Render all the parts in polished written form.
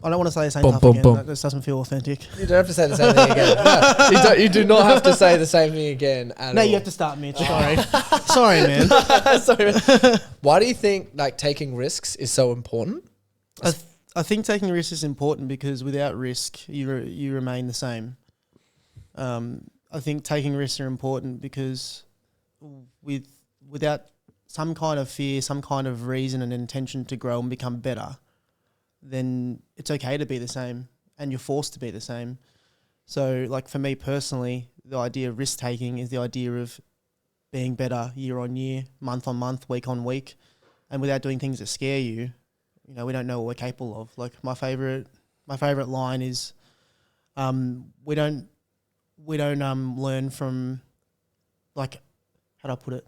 I don't want to say the same Boom, stuff boom, again. boom. That just doesn't feel authentic. You don't have to say the same thing again. No, you do not have to say the same thing again at No, all. you have to start, Mitch. Sorry. Sorry, man. Sorry, man. Why do you think like taking risks is so important? I think taking risks is important because without risk, you remain the same. I think taking risks are important because without some kind of fear, some kind of reason and intention to grow and become better, then it's okay to be the same and you're forced to be the same. So like for me personally, the idea of risk taking is the idea of being better year on year, month on month, week on week, and without doing things that scare you. You know, we don't know what we're capable of. Like my favorite line is, we don't learn from, like, how do I put it?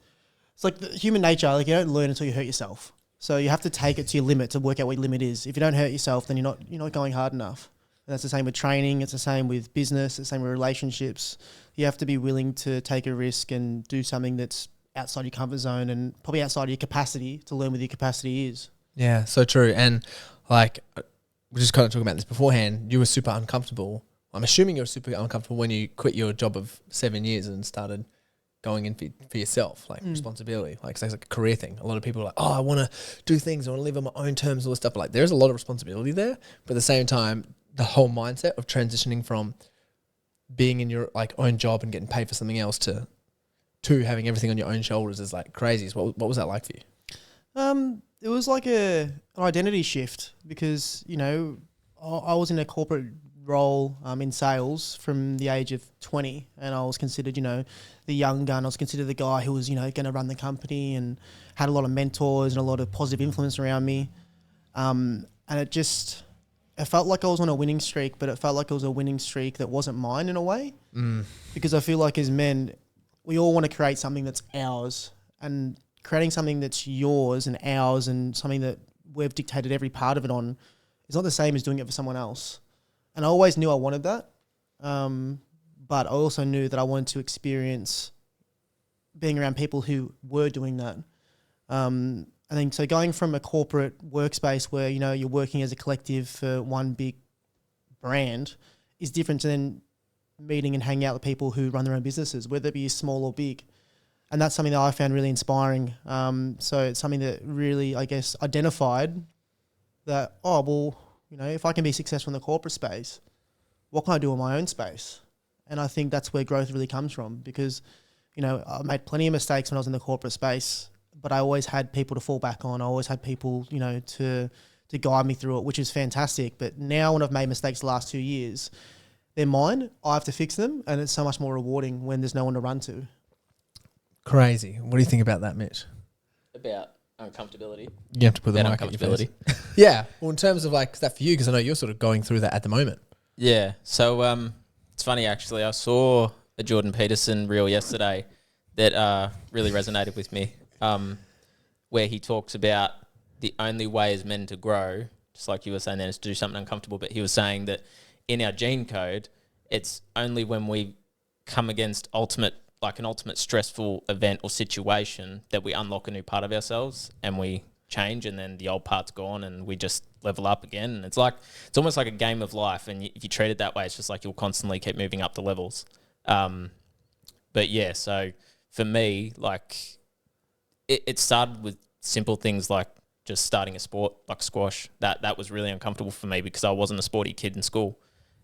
It's like the human nature. Like you don't learn until you hurt yourself. So you have to take it to your limit to work out what your limit is. If you don't hurt yourself, then you're not going hard enough. And that's the same with training. It's the same with business. It's the same with relationships. You have to be willing to take a risk and do something that's outside your comfort zone and probably outside of your capacity to learn what your capacity is. Yeah, so true. And like, we just kind of talking about this beforehand. You were super uncomfortable. I'm assuming you were super uncomfortable when you quit your job of 7 years and started going in for yourself, like responsibility. Like, so it's like a career thing. A lot of people are like, oh, I want to do things. I want to live on my own terms, all this stuff. But like, there's a lot of responsibility there. But at the same time, the whole mindset of transitioning from being in your like own job and getting paid for something else to having everything on your own shoulders is like crazy. So what was that like for you? It was like an identity shift because, you know, I was in a corporate role in sales from the age of 20 and I was considered, you know, the young gun. I was considered the guy who was, you know, going to run the company and had a lot of mentors and a lot of positive influence around me. And it felt like I was on a winning streak, but it felt like it was a winning streak that wasn't mine in a way. Because I feel like as men, we all want to create something that's ours, and creating something that's yours and ours and something that we've dictated every part of it on is not the same as doing it for someone else. And I always knew I wanted that. But I also knew that I wanted to experience being around people who were doing that. I think so going from a corporate workspace where, you know, you're working as a collective for one big brand is different to then meeting and hanging out with people who run their own businesses, whether it be small or big. And that's something that I found really inspiring. So it's something that really, I guess, identified that, oh, well, you know, if I can be successful in the corporate space, what can I do in my own space? And I think that's where growth really comes from because, you know, I made plenty of mistakes when I was in the corporate space, but I always had people to fall back on. I always had people, you know, to guide me through it, which is fantastic. But now when I've made mistakes the last 2 years, they're mine. I have to fix them. And it's so much more rewarding when there's no one to run to. Crazy. What do you think about that, Mitch? About uncomfortability. You have to put the About mic at your face. uncomfortability. Yeah. Well, in terms of like, is that for you? Because I know you're sort of going through that at the moment. Yeah. So it's funny actually. I saw a Jordan Peterson reel yesterday that really resonated with me, where he talks about the only way as men to grow, just like you were saying then, is to do something uncomfortable. But he was saying that in our gene code, it's only when we come against an ultimate stressful event or situation that we unlock a new part of ourselves and we change, and then the old part's gone and we just level up again. And it's almost like a game of life, and if you treat it that way, it's just like you'll constantly keep moving up the levels. But yeah, so for me, like it started with simple things like just starting a sport like squash. That was really uncomfortable for me because I wasn't a sporty kid in school,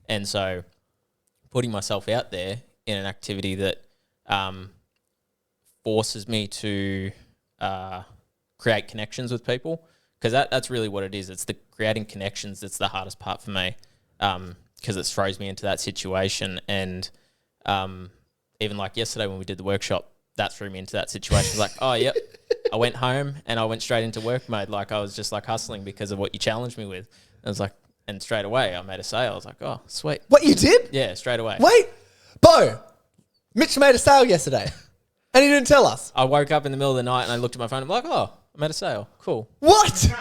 and so putting myself out there in an activity that forces me to create connections with people, because that's really what it is. It's the creating connections that's the hardest part for me, because it throws me into that situation. And even like yesterday when we did the workshop, that threw me into that situation. It's like, oh, yep. I went home and I went straight into work mode. Like I was just like hustling because of what you challenged me with. And I was like, and straight away I made a sale. I was like, oh, sweet. What, you did? Yeah, straight away. Wait, Bo, Mitch made a sale yesterday and he didn't tell us. I woke up in the middle of the night and I looked at my phone. I'm like, oh, I made a sale. Cool. What?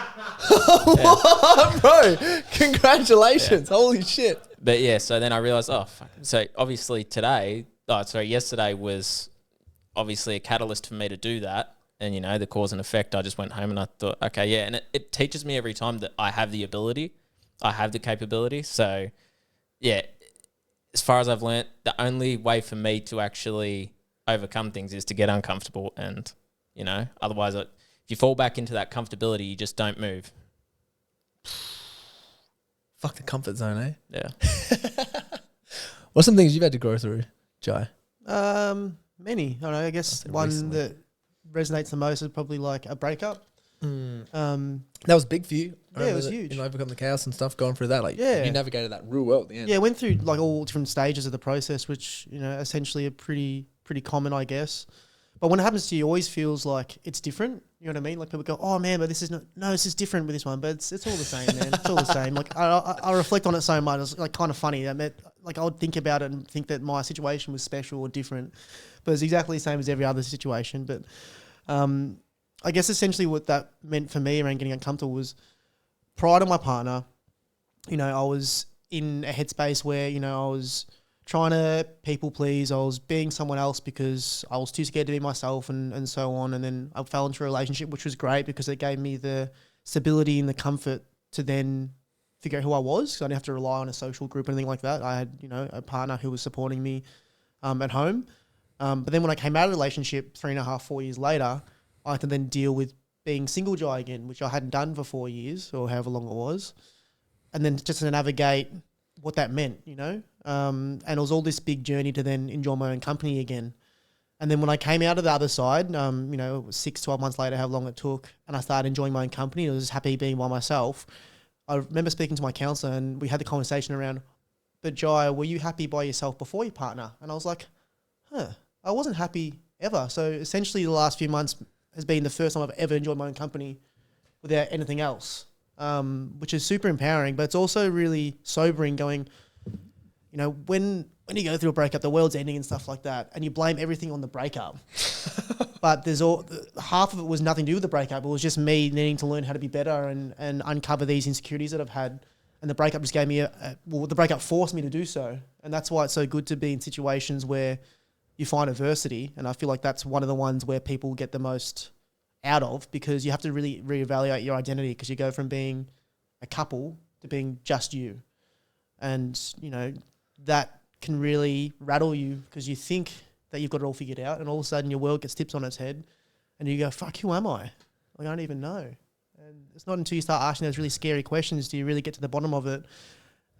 What, bro? Congratulations. Yeah. Holy shit. But yeah, so then I realized, oh, fuck. So obviously yesterday was obviously a catalyst for me to do that. And, you know, the cause and effect, I just went home and I thought, okay, yeah. And it teaches me every time that I have the ability. I have the capability. So, yeah, as far as I've learnt, the only way for me to actually overcome things is to get uncomfortable, and otherwise, if you fall back into that comfortability, you just don't move. Fuck the comfort zone, eh? Yeah. What's some things you've had to grow through, Jai? Many. I don't know. I guess one recently. that resonates the most is probably like a breakup. That was big for you. I Yeah, it remember was that, huge. overcome the chaos and stuff, going through that. Like, Yeah. you navigated that real well at the end. Yeah, I went through like all different stages of the process, which essentially are pretty common, I guess. But when it happens to you, it always feels like it's different. You know what I mean? Like people go, "Oh man, but this is this is different with this one." But it's all the same, man. It's all the same. Like I reflect on it so much. It's like kind of funny. I would think about it and think that my situation was special or different, but it's exactly the same as every other situation. But I guess essentially what that meant for me around getting uncomfortable was prior to my partner, I was in a headspace where, I was trying to people please. I was being someone else because I was too scared to be myself and so on. And then I fell into a relationship, which was great because it gave me the stability and the comfort to then figure out who I was. So I didn't have to rely on a social group or anything like that. I had, a partner who was supporting me at home. But then when I came out of the relationship 3.5, 4 years later, I had to then deal with being single Jai again, which I hadn't done for 4 years or however long it was. And then just to navigate what that meant, and it was all this big journey to then enjoy my own company again. And then when I came out of the other side, it was 6, 12 months later, how long it took, and I started enjoying my own company, I was just happy being by myself. I remember speaking to my counsellor and we had the conversation around, but Jai, were you happy by yourself before your partner? And I was like, I wasn't happy ever. So essentially the last few months has been the first time I've ever enjoyed my own company without anything else, which is super empowering, but it's also really sobering going, when you go through a breakup, the world's ending and stuff like that, and you blame everything on the breakup. But half of it was nothing to do with the breakup. It was just me needing to learn how to be better and uncover these insecurities that I've had. And the breakup just gave me the breakup forced me to do so. And that's why it's so good to be in situations where you find adversity. And I feel like that's one of the ones where people get the most out of, because you have to really reevaluate your identity, because you go from being a couple to being just you. And, that can really rattle you because you think that you've got it all figured out, and all of a sudden your world gets tipped on its head and you go, fuck, who am I? Like, I don't even know. And it's not until you start asking those really scary questions do you really get to the bottom of it.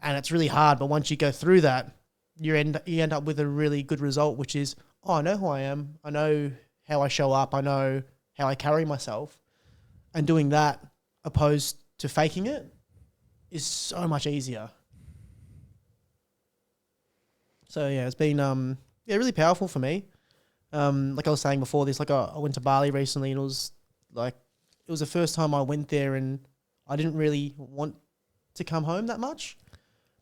And it's really hard, but once you go through that, you end up with a really good result, which is, I know who I am. I know how I show up. I know how I carry myself. And doing that opposed to faking it is so much easier. So yeah, it's been really powerful for me. Like I was saying before this, like I went to Bali recently, and it was the first time I went there, and I didn't really want to come home that much,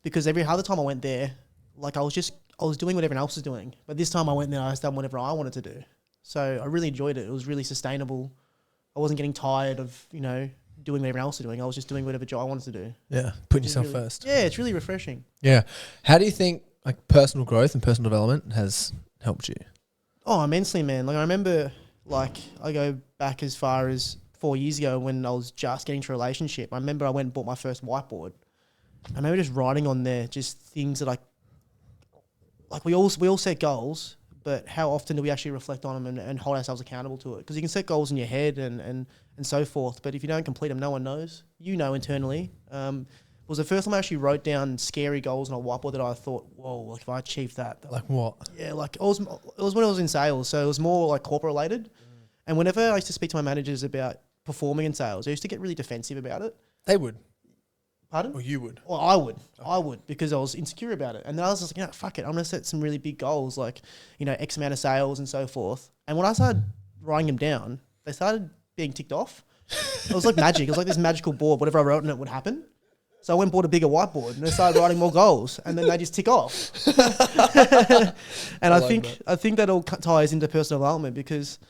because every other time I went there, like I was doing what everyone else was doing. But this time I went there, I was done whatever I wanted to do. So I really enjoyed it. It was really sustainable. I wasn't getting tired of, doing what everyone else was doing. I was just doing whatever I wanted to do. Yeah, putting yourself first. Yeah, it's really refreshing. Yeah. How do you think personal growth and personal development has helped you? Oh, immensely, man. Like I remember, I go back as far as 4 years ago when I was just getting into a relationship. I remember I went and bought my first whiteboard. I remember just writing on there just things that we all set goals, but how often do we actually reflect on them and hold ourselves accountable to it? Because you can set goals in your head and so forth, but if you don't complete them, no one knows. Internally. It was the first time I actually wrote down scary goals on a whiteboard that I thought, whoa, if I achieved that. Like what? Yeah, it was when I was in sales, so it was more corporate related. And whenever I used to speak to my managers about performing in sales, I used to get really defensive about it. They would. Pardon? Or you would? Well, I would. Okay. I would, because I was insecure about it. And then I was just like, fuck it. I'm going to set some really big goals, X amount of sales and so forth. And when I started writing them down, they started being ticked off. It was like magic. It was like this magical board. Whatever I wrote on it would happen. So I went and bought a bigger whiteboard and I started writing more goals, and then they just tick off. And I think that all ties into personal development, because,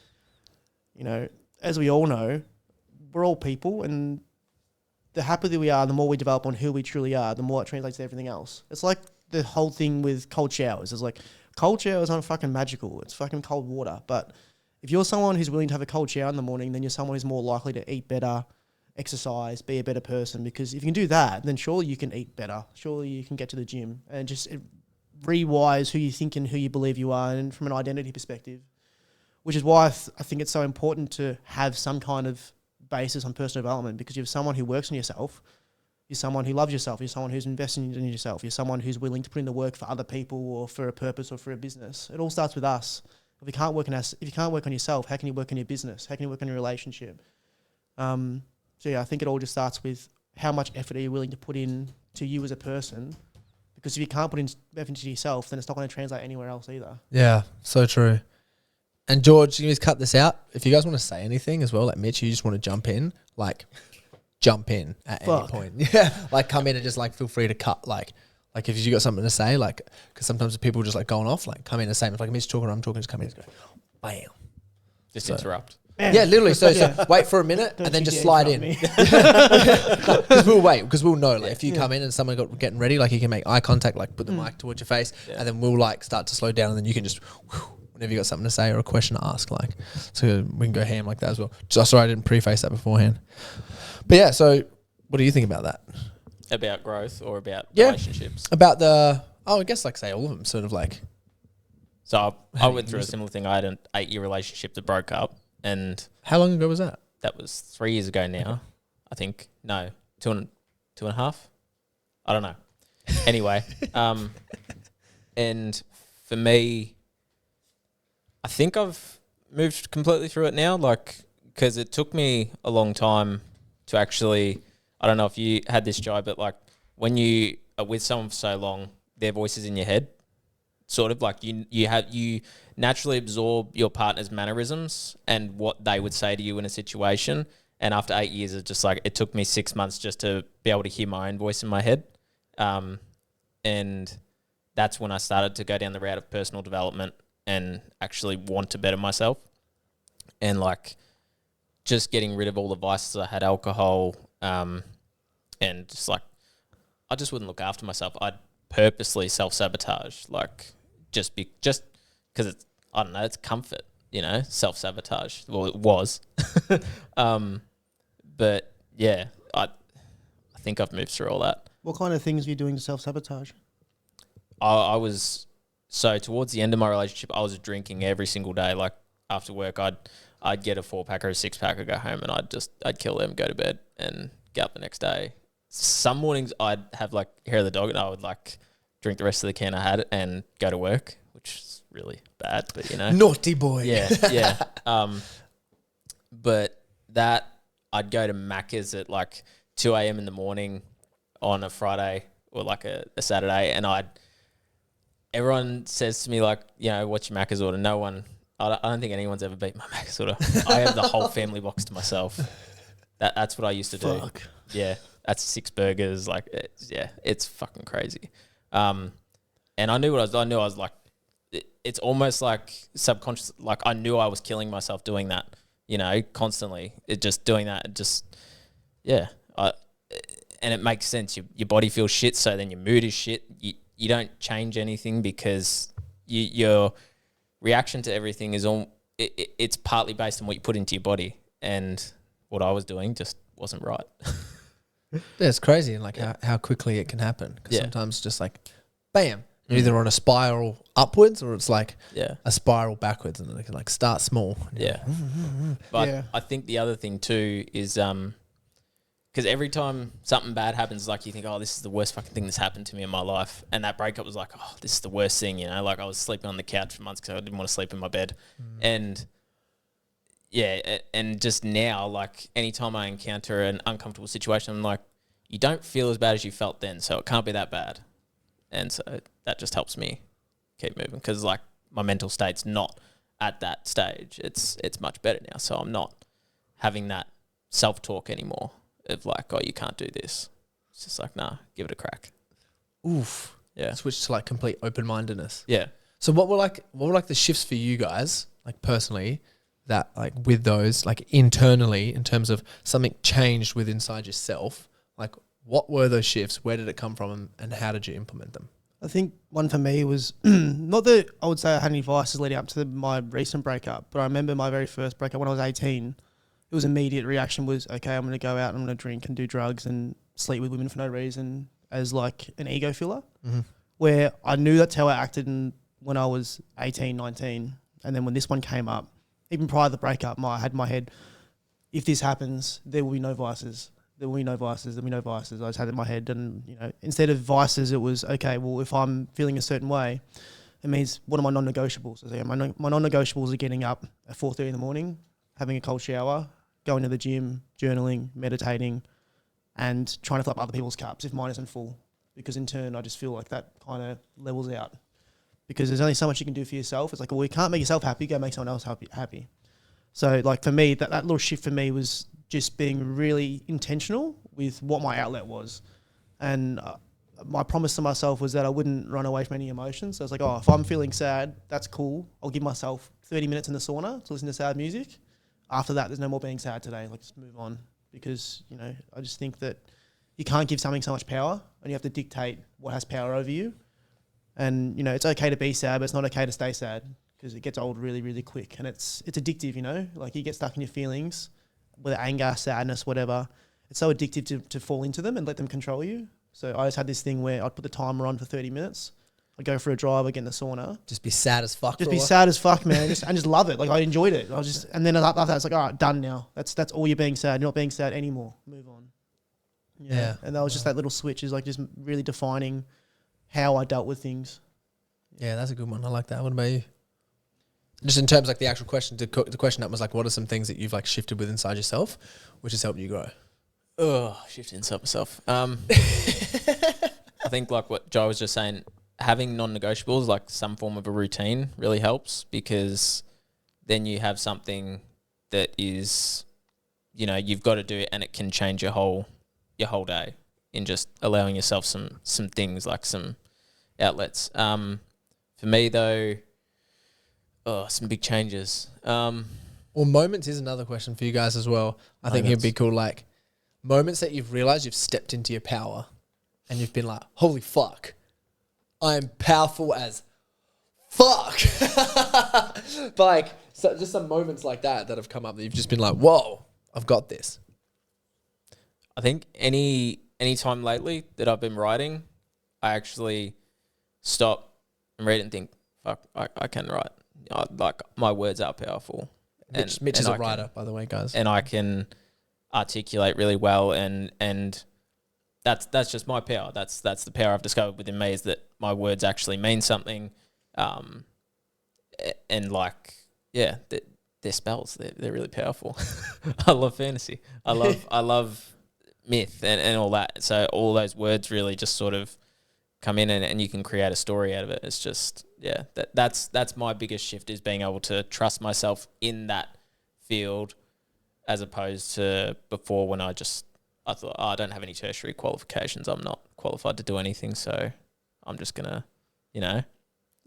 as we all know, we're all people, and the happier we are, the more we develop on who we truly are, the more it translates to everything else. It's like the whole thing with cold showers. It's like cold showers aren't fucking magical. It's fucking cold water. But if you're someone who's willing to have a cold shower in the morning, then you're someone who's more likely to eat better, exercise, be a better person. Because if you can do that, then surely you can eat better. Surely you can get to the gym and just rewires who you think and who you believe you are, and from an identity perspective. Which is why I think it's so important to have some kind of basis on personal development, because you're someone who works on yourself, you're someone who loves yourself, you're someone who's investing in yourself, you're someone who's willing to put in the work for other people or for a purpose or for a business. It all starts with us. If you can't work on yourself, how can you work on your business? How can you work on your relationship? So yeah, I think it all just starts with how much effort are you willing to put in to you as a person? Because if you can't put in effort into yourself, then it's not going to translate anywhere else either. Yeah, so true. And George, you just cut this out. If you guys want to say anything as well, like Mitch, you just want to jump in, like jump in at any point. Yeah, like come in and just like feel free to cut. Like if you got something to say, like because sometimes people just like going off, like come in and say, if like Mitch talking, or I'm talking, just come in and just go, bam, Just interrupt. Yeah, literally. So wait for a minute and then just slide in. Because we'll wait, because we'll know. Like if you come in and someone got getting ready, like you can make eye contact, like put the mic towards your face, and then we'll like start to slow down, and then you can just whenever you got something to say or a question to ask, like so we can go ham like that as well. Just sorry I didn't preface that beforehand. But yeah, so what do you think about that? About growth or about relationships? About I guess like say all of them, sort of like. So I went through a similar thing. I had an 8-year relationship that broke up. And how long ago was that? That was 3 years ago now. Okay. I think. No, two and a half. I don't know. Anyway, and for me, I think I've moved completely through it now. Like, because it took me a long time to actually. I don't know if you had this, Jai, but like when you are with someone for so long, their voice is in your head. Sort of like you naturally absorb your partner's mannerisms and what they would say to you in a situation. And after 8 years, it's just like it took me 6 months just to be able to hear my own voice in my head. And that's when I started to go down the route of personal development and actually want to better myself. And like just getting rid of all the vices I had, alcohol, and just like I just wouldn't look after myself. I'd purposely self-sabotage, like just because it's, I don't know, it's comfort, self-sabotage. Well, it was. But yeah, I think I've moved through all that. What kind of things were you doing to self-sabotage? I was, so towards the end of my relationship, I was drinking every single day. Like after work, I'd get a 4-pack or a 6-pack, I'd go home and I'd kill them, go to bed and get up the next day. Some mornings I'd have like hair of the dog and I would like drink the rest of the can I had and go to work, which is really bad, but Naughty boy. Yeah. But that I'd go to Macca's at like 2 a.m. in the morning on a Friday or like a Saturday, and everyone says to me like, what's your Macca's order? No one, I don't think anyone's ever beat my Macca's order. I have the whole family box to myself. That's what I used to do. Yeah. That's 6 burgers. Like, it's fucking crazy. And I knew I was like, it's almost like subconscious. Like I knew I was killing myself doing that, constantly. It just doing that. It just, and it makes sense. Your body feels shit. So then your mood is shit. You don't change anything because your reaction to everything is it's partly based on what you put into your body. And what I was doing just wasn't right. Yeah, it's crazy, and like how quickly it can happen. Because sometimes just like, bam, you're either on a spiral upwards or it's like a spiral backwards, and it can like start small. Yeah, but I think the other thing too is because every time something bad happens, like you think, oh, this is the worst fucking thing that's happened to me in my life, and that breakup was like, oh, this is the worst thing, like I was sleeping on the couch for months because I didn't want to sleep in my bed, and. Yeah, and just now, like, anytime I encounter an uncomfortable situation, I'm like, you don't feel as bad as you felt then, so it can't be that bad. And so that just helps me keep moving because, like, my mental state's not at that stage. It's much better now, so I'm not having that self-talk anymore of, like, oh, you can't do this. It's just like, nah, give it a crack. Oof. Yeah. Switch to, like, complete open-mindedness. Yeah. So what were the shifts for you guys, like, personally, that like with those like internally in terms of something changed with inside yourself, like what were those shifts, where did it come from, and how did you implement them? I think one for me was not that I would say I had any vices leading up to my recent breakup, but I remember my very first breakup when I was 18, it was immediate reaction was, okay, I'm going to go out and I'm going to drink and do drugs and sleep with women for no reason as like an ego filler, where I knew that's how I acted when I was 18, 19. And then when this one came up, even prior to the breakup, I had in my head, if this happens, there will be no vices. There will be no vices. There'll be no vices. I just had it in my head. And, you know, instead of vices, it was, okay, well, if I'm feeling a certain way, it means what are my non-negotiables? So, yeah, my non-negotiables are getting up at 4:30 in the morning, having a cold shower, going to the gym, journaling, meditating, and trying to fill up other people's cups if mine isn't full. Because in turn, I just feel like that kind of levels out. Because there's only so much you can do for yourself. It's like, well, you can't make yourself happy, go make someone else happy. So like for me, that little shift for me was just being really intentional with what my outlet was. And my promise to myself was that I wouldn't run away from any emotions. So I was like, oh, if I'm feeling sad, that's cool. I'll give myself 30 minutes in the sauna to listen to sad music. After that, there's no more being sad today. Like, just move on. Because, you know, I just think that you can't give something so much power and you have to dictate what has power over you. And, you know, it's okay to be sad, but it's not okay to stay sad because it gets old really, really quick. And it's addictive, you know? Like, you get stuck in your feelings, whether anger, sadness, whatever. It's so addictive to fall into them and let them control you. So I just had this thing where I'd put the timer on for 30 minutes. I'd go for a drive, I'd get in the sauna. Just be sad as fuck. Just be sad as fuck, man. And just love it. Like, I enjoyed it. And then after that, it's like, all right, done now. That's all you're being sad. You're not being sad anymore. Move on. Yeah. And that was just that little switch is like just really defining how I dealt with things. Yeah, that's a good one. I like that. What about you? Just in terms of like the actual question, the question that was like, what are some things that you've like shifted with inside yourself, which has helped you grow? Oh, shifting inside myself. I think like what Joe was just saying, having non-negotiables, like some form of a routine really helps because then you have something that is, you know, you've got to do it and it can change your whole day in just allowing yourself some things like some outlets. For me though, some big changes. Well, moments is another question for you guys as well. I think it'd be cool, like moments that you've realized you've stepped into your power and you've been like, holy fuck, I'm powerful as fuck. But like, so just some moments like that have come up that you've just been like, whoa, I've got this. I think any time lately that I've been writing, I actually stop and read it and think, fuck, I can write. Like, my words are powerful. Mitch is a writer, by the way, guys. And I can articulate really well, and that's just my power. That's the power I've discovered within me, is that my words actually mean something. And like, yeah, they're spells. They're really powerful. I love fantasy. I love myth and all that. So all those words really just sort of come in and you can create a story out of it. It's just, yeah, that's my biggest shift, is being able to trust myself in that field, as opposed to before when I thought, I don't have any tertiary qualifications. I'm not qualified to do anything. So I'm just going to, you know,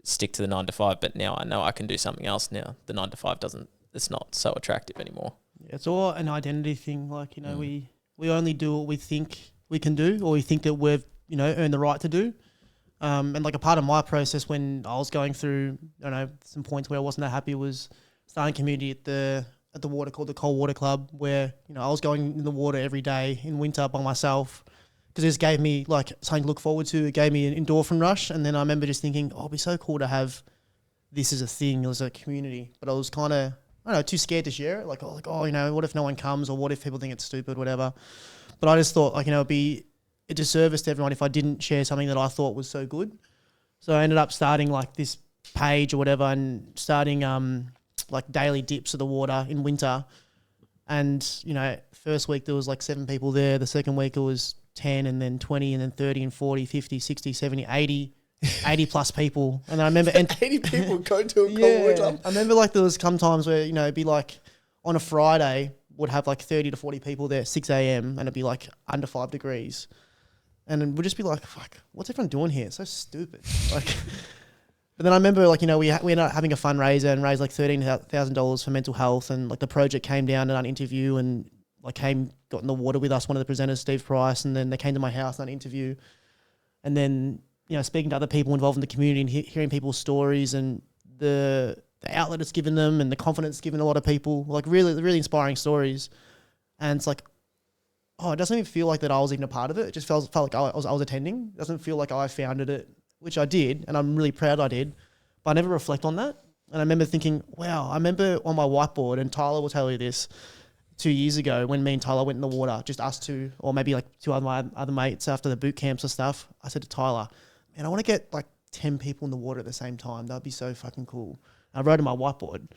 stick to the 9 to 5. But now I know I can do something else now. The 9 to 5 it's not so attractive anymore. Yeah, it's all an identity thing. Like, you know, we only do what we think we can do, or we think that we've, you know, earned the right to do. And like a part of my process when I was going through, you know, some points where I wasn't that happy was starting community at the water called the Cold Water Club, where, you know, I was going in the water every day in winter by myself because it just gave me like something to look forward to. It gave me an endorphin rush. And then I remember just thinking, oh, it'd be so cool to have this as a thing, as a community. But I was kind of, I don't know, too scared to share it. Like, oh, you know, what if no one comes, or what if people think it's stupid, whatever. But I just thought, like, you know, it'd be a disservice to everyone if I didn't share something that I thought was so good. So I ended up starting like this page or whatever, and starting like daily dips of the water in winter. And, you know, first week there was like 7 people there. The second week it was 10, and then 20, and then 30 and 40, 50, 60, 70, 80 plus people. And I remember 80 people go to a Cold Water Club. I remember like there was some times where, you know, it'd be like on a Friday would have like 30 to 40 people there at 6 a.m. and it'd be like under 5 degrees. And then we'd just be like, fuck, what's everyone doing here? It's so stupid. Like, but then I remember, like, you know, we ended up having a fundraiser and raised like $13,000 for mental health. And like the project came down and done an interview, and like got in the water with us, one of the presenters, Steve Price. And then they came to my house and done an interview. And then, you know, speaking to other people involved in the community and hearing people's stories, and the the outlet it's given them and the confidence it's given a lot of people. Like really, really inspiring stories. And it's like, oh, it doesn't even feel like that I was even a part of it. It just felt like I was attending. It doesn't feel like I founded it, which I did, and I'm really proud I did. But I never reflect on that. And I remember thinking, wow, I remember on my whiteboard, and Tyler will tell you this, 2 years ago when me and Tyler went in the water, just us two, or maybe like two of my other mates after the boot camps and stuff. I said to Tyler, man, I want to get like 10 people in the water at the same time. That'd be so fucking cool. And I wrote on my whiteboard.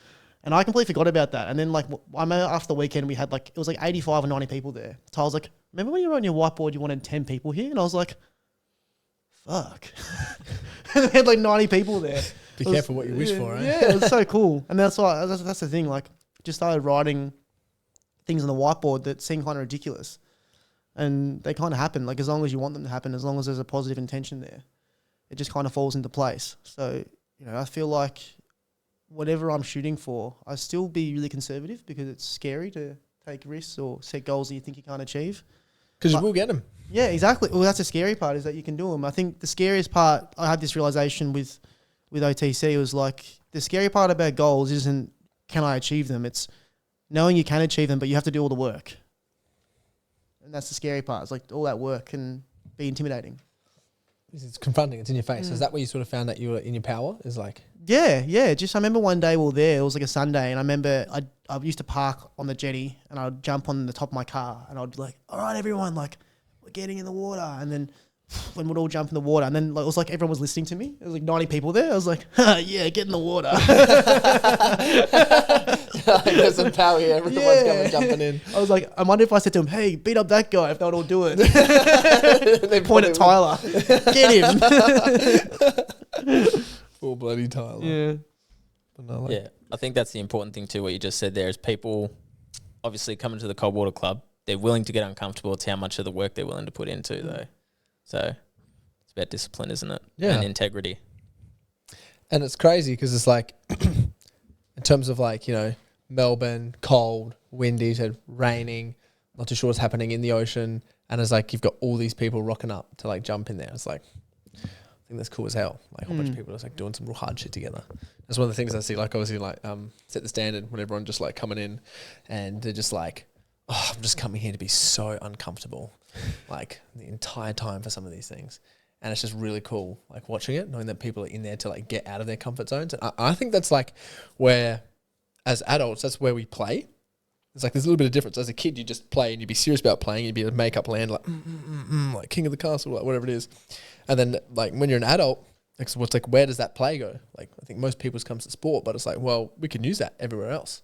And I completely forgot about that. And then like I remember after the weekend we had like, it was like 85 or 90 people there. Tyler's like, remember when you wrote on your whiteboard you wanted 10 people here? And I was like, fuck. And they had like 90 people there. Be careful what you wish for, right? Yeah, it was so cool. And that's the thing. Like just started writing things on the whiteboard that seem kind of ridiculous. And they kind of happen. Like as long as you want them to happen, as long as there's a positive intention there, it just kind of falls into place. So, I feel like whatever I'm shooting for, I still be really conservative because it's scary to take risks or set goals that you think you can't achieve. Because you will get them. Yeah, exactly. Well, that's the scary part, is that you can do them. I think the scariest part, I had this realization with OTC, was like the scary part about goals isn't can I achieve them? It's knowing you can achieve them, but you have to do all the work. And that's the scary part. It's like all that work can be intimidating. It's confronting. It's in your face. So is that where you sort of found that you were in your power? Is like... Yeah. Just I remember one day we were there. It was like a Sunday, and I remember I used to park on the jetty, and I'd jump on the top of my car, and I'd be like, "All right, everyone, like we're getting in the water." And then when we'd all jump in the water, and then like, it was like everyone was listening to me. There was like 90 people there. I was like, "Yeah, get in the water." There's some power here. Everyone's coming jumping in. I was like, I wonder if I said to him, "Hey, beat up that guy," if they would all do it. They point at Tyler. Get him. Poor bloody Tyler. Yeah. But no, like, Yeah, I think that's the important thing too. What you just said there is people obviously coming to the Cold Water Club. They're willing to get uncomfortable. It's how much of the work they're willing to put into though. So it's about discipline, isn't it? Yeah. And integrity. And it's crazy because it's like, in terms of like, Melbourne, cold, windy, said raining, not too sure what's happening in the ocean. And it's like, you've got all these people rocking up to like jump in there. It's like, I think that's cool as hell. Like a whole bunch of people just like doing some real hard shit together. That's one of the things I see, like obviously like set the standard when everyone just like coming in and they're just like, oh, I'm just coming here to be so uncomfortable like the entire time for some of these things. And it's just really cool like watching it, knowing that people are in there to like get out of their comfort zones. And I think that's like where as adults, that's where we play. It's like there's a little bit of difference. As a kid, you just play and you'd be serious about playing. You'd be able to make up land like king of the castle, like whatever it is. And then like when you're an adult, it's like where does that play go? Like I think most people's comes to sport, but it's like, well, we can use that everywhere else.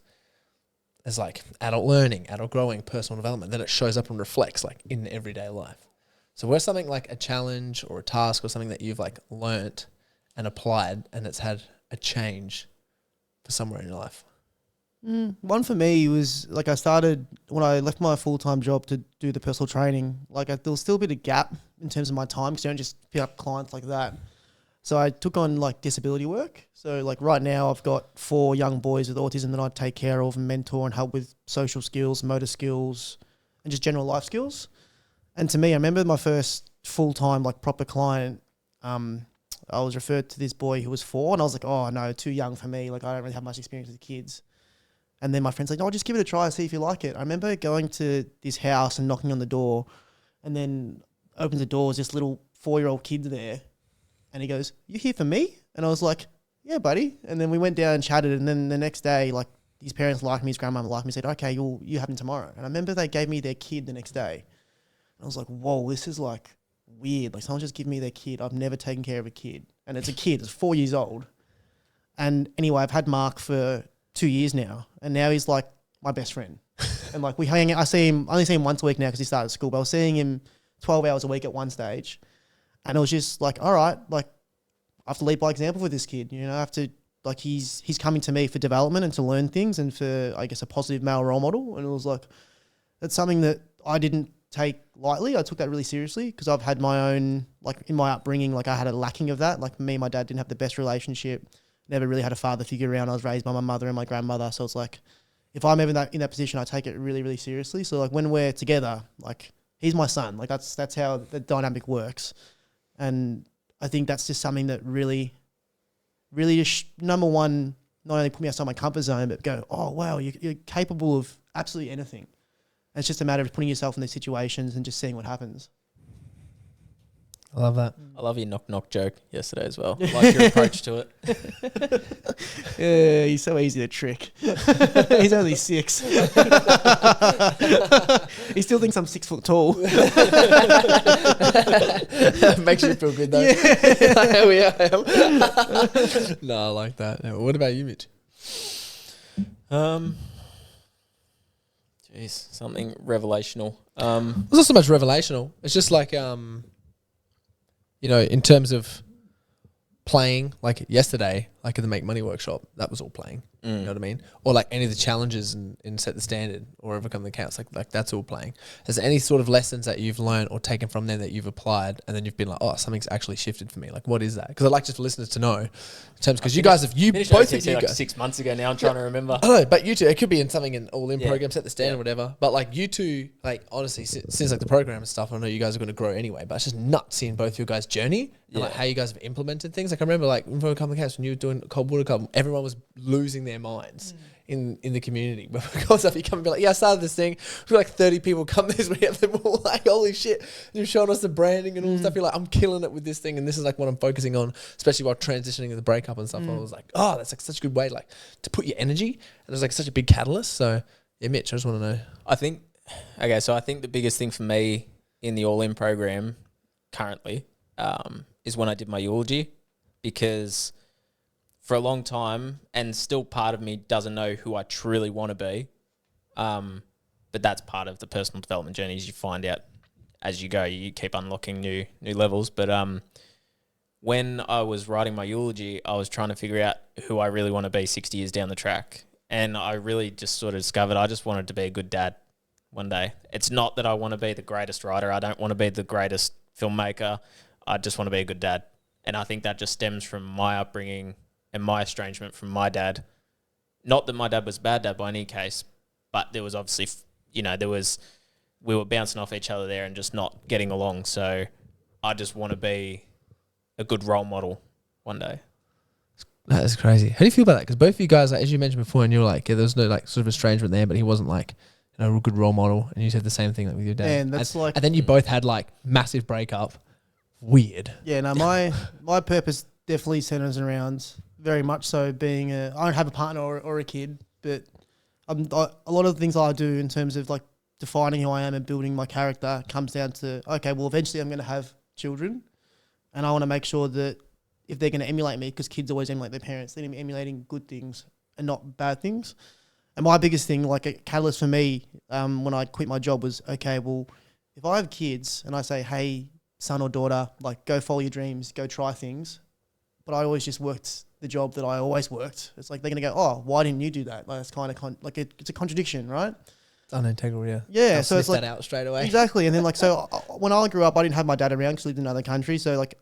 It's like adult learning, adult growing, personal development. Then it shows up and reflects like in everyday life. So where's something like a challenge or a task or something that you've like learnt and applied and it's had a change for somewhere in your life? One for me was like I started when I left my full-time job to do the personal training. Like there was still a bit of gap in terms of my time because you don't just pick up clients like that. So I took on like disability work. So like right now I've got 4 young boys with autism that I take care of and mentor and help with social skills, motor skills, and just general life skills. And to me, I remember my first full-time like proper client. I was referred to this boy who was 4, and I was like, oh no, too young for me. Like I don't really have much experience with kids. And then my friend's like, no, just give it a try, see if you like it. I remember going to this house and knocking on the door, and then opens the door, this little 4-year-old kid there. And he goes, you here for me? And I was like, yeah, buddy. And then we went down and chatted. And then the next day, like his parents liked me, his grandmother liked me, said, okay, you have him tomorrow. And I remember they gave me their kid the next day. And I was like, whoa, this is like weird. Like someone just give me their kid. I've never taken care of a kid. And it's a kid, it's 4 years old. And anyway, I've had Mark for 2 years now. And now he's like my best friend. And like we hang out, I only see him once a week now because he started school, but I was seeing him 12 hours a week at one stage. And it was just like, all right, like I have to lead by example with this kid. I have to, like he's coming to me for development and to learn things and for, I guess, a positive male role model. And it was like, that's something that I didn't take lightly. I took that really seriously because I've had my own, like in my upbringing, like I had a lacking of that. Like me and my dad didn't have the best relationship. Never really had a father figure around. I was raised by my mother and my grandmother. So it's like, if I'm ever in that position, I take it really, really seriously. So like when we're together, like he's my son. Like that's how the dynamic works. And I think that's just something that really, really just, number one, not only put me outside my comfort zone, but go, oh wow, you're capable of absolutely anything. And it's just a matter of putting yourself in these situations and just seeing what happens. I love that. I love your knock knock joke yesterday as well. Like your approach to it. Yeah, he's so easy to trick. He's only 6. He still thinks I'm 6 foot tall. Makes you feel good though. Yeah. Like, here we are. No, I like that. No, what about you, Mitch? Jeez, something revelational. It's not so much revelational. It's just like, you know, in terms of playing, like yesterday, like in the Make Money workshop, that was all playing. You know what I mean? Or like any of the challenges in Set the Standard or Overcome the Chaos, like that's all playing. Is there any sort of lessons that you've learned or taken from them that you've applied and then you've been like, oh, something's actually shifted for me? Like, what is that? Because I'd like just for listeners to know, in terms, because you guys have, both of you like guys. 6 months ago now, I'm trying to remember. I don't know, but you two, it could be in something in all-in program, Set the Standard, Yeah. whatever. But like you two, like honestly, since like the program and stuff, I know you guys are going to grow anyway. But it's just nuts seeing both your guys' journey and like how you guys have implemented things. Like I remember, like in Overcome the Chaos when you were doing Cold Water Cup, everyone was losing their minds in the community. But because of you come and be like, yeah, I started this thing. We got like 30 people come this week. And they're all like, holy shit! And you're showing us the branding and all stuff. You're like, I'm killing it with this thing, and this is like what I'm focusing on, especially while transitioning to the breakup and stuff. I was like, oh, that's like such a good way, like to put your energy. And there's like such a big catalyst. So yeah, Mitch, I just want to know. I think the biggest thing for me in the All In program currently is when I did my eulogy, because for a long time, and still part of me doesn't know who I truly want to be, but that's part of the personal development journey, is you find out as you go, you keep unlocking new levels. But when I was writing my eulogy, I was trying to figure out who I really want to be 60 years down the track. And I really just sort of discovered I just wanted to be a good dad one day. It's not that I want to be the greatest writer. I don't want to be the greatest filmmaker. I just want to be a good dad. And I think that just stems from my upbringing and my estrangement from my dad. Not that my dad was a bad dad by any case, but there was obviously, we were bouncing off each other there and just not getting along. So I just want to be a good role model one day. That is crazy. How do you feel about that? Because both of you guys, like, as you mentioned before, and you were like, yeah, there was no like sort of estrangement there, but he wasn't like, you know, a good role model. And you said the same thing like with your dad. Man, that's and then you both had like massive breakup. Weird. Yeah, no, my purpose definitely centers around very much so being I don't have a partner or a kid, but a lot of the things I do in terms of like defining who I am and building my character comes down to, okay, well, eventually I'm going to have children, and I want to make sure that if they're going to emulate me, because kids always emulate their parents, they're going to be emulating good things and not bad things. And my biggest thing, like a catalyst for me when I quit my job was, okay, well, if I have kids and I say, hey, son or daughter, like go follow your dreams, go try things, but I always just worked the job that I always worked. It's like they're going to go, oh, why didn't you do that? Like it's kind of it's a contradiction, right? It's unintegral, yeah. Yeah, I'll so it's sniff like that out straight away. Exactly. And then like, so when I grew up, I didn't have my dad around because I lived in another country. So like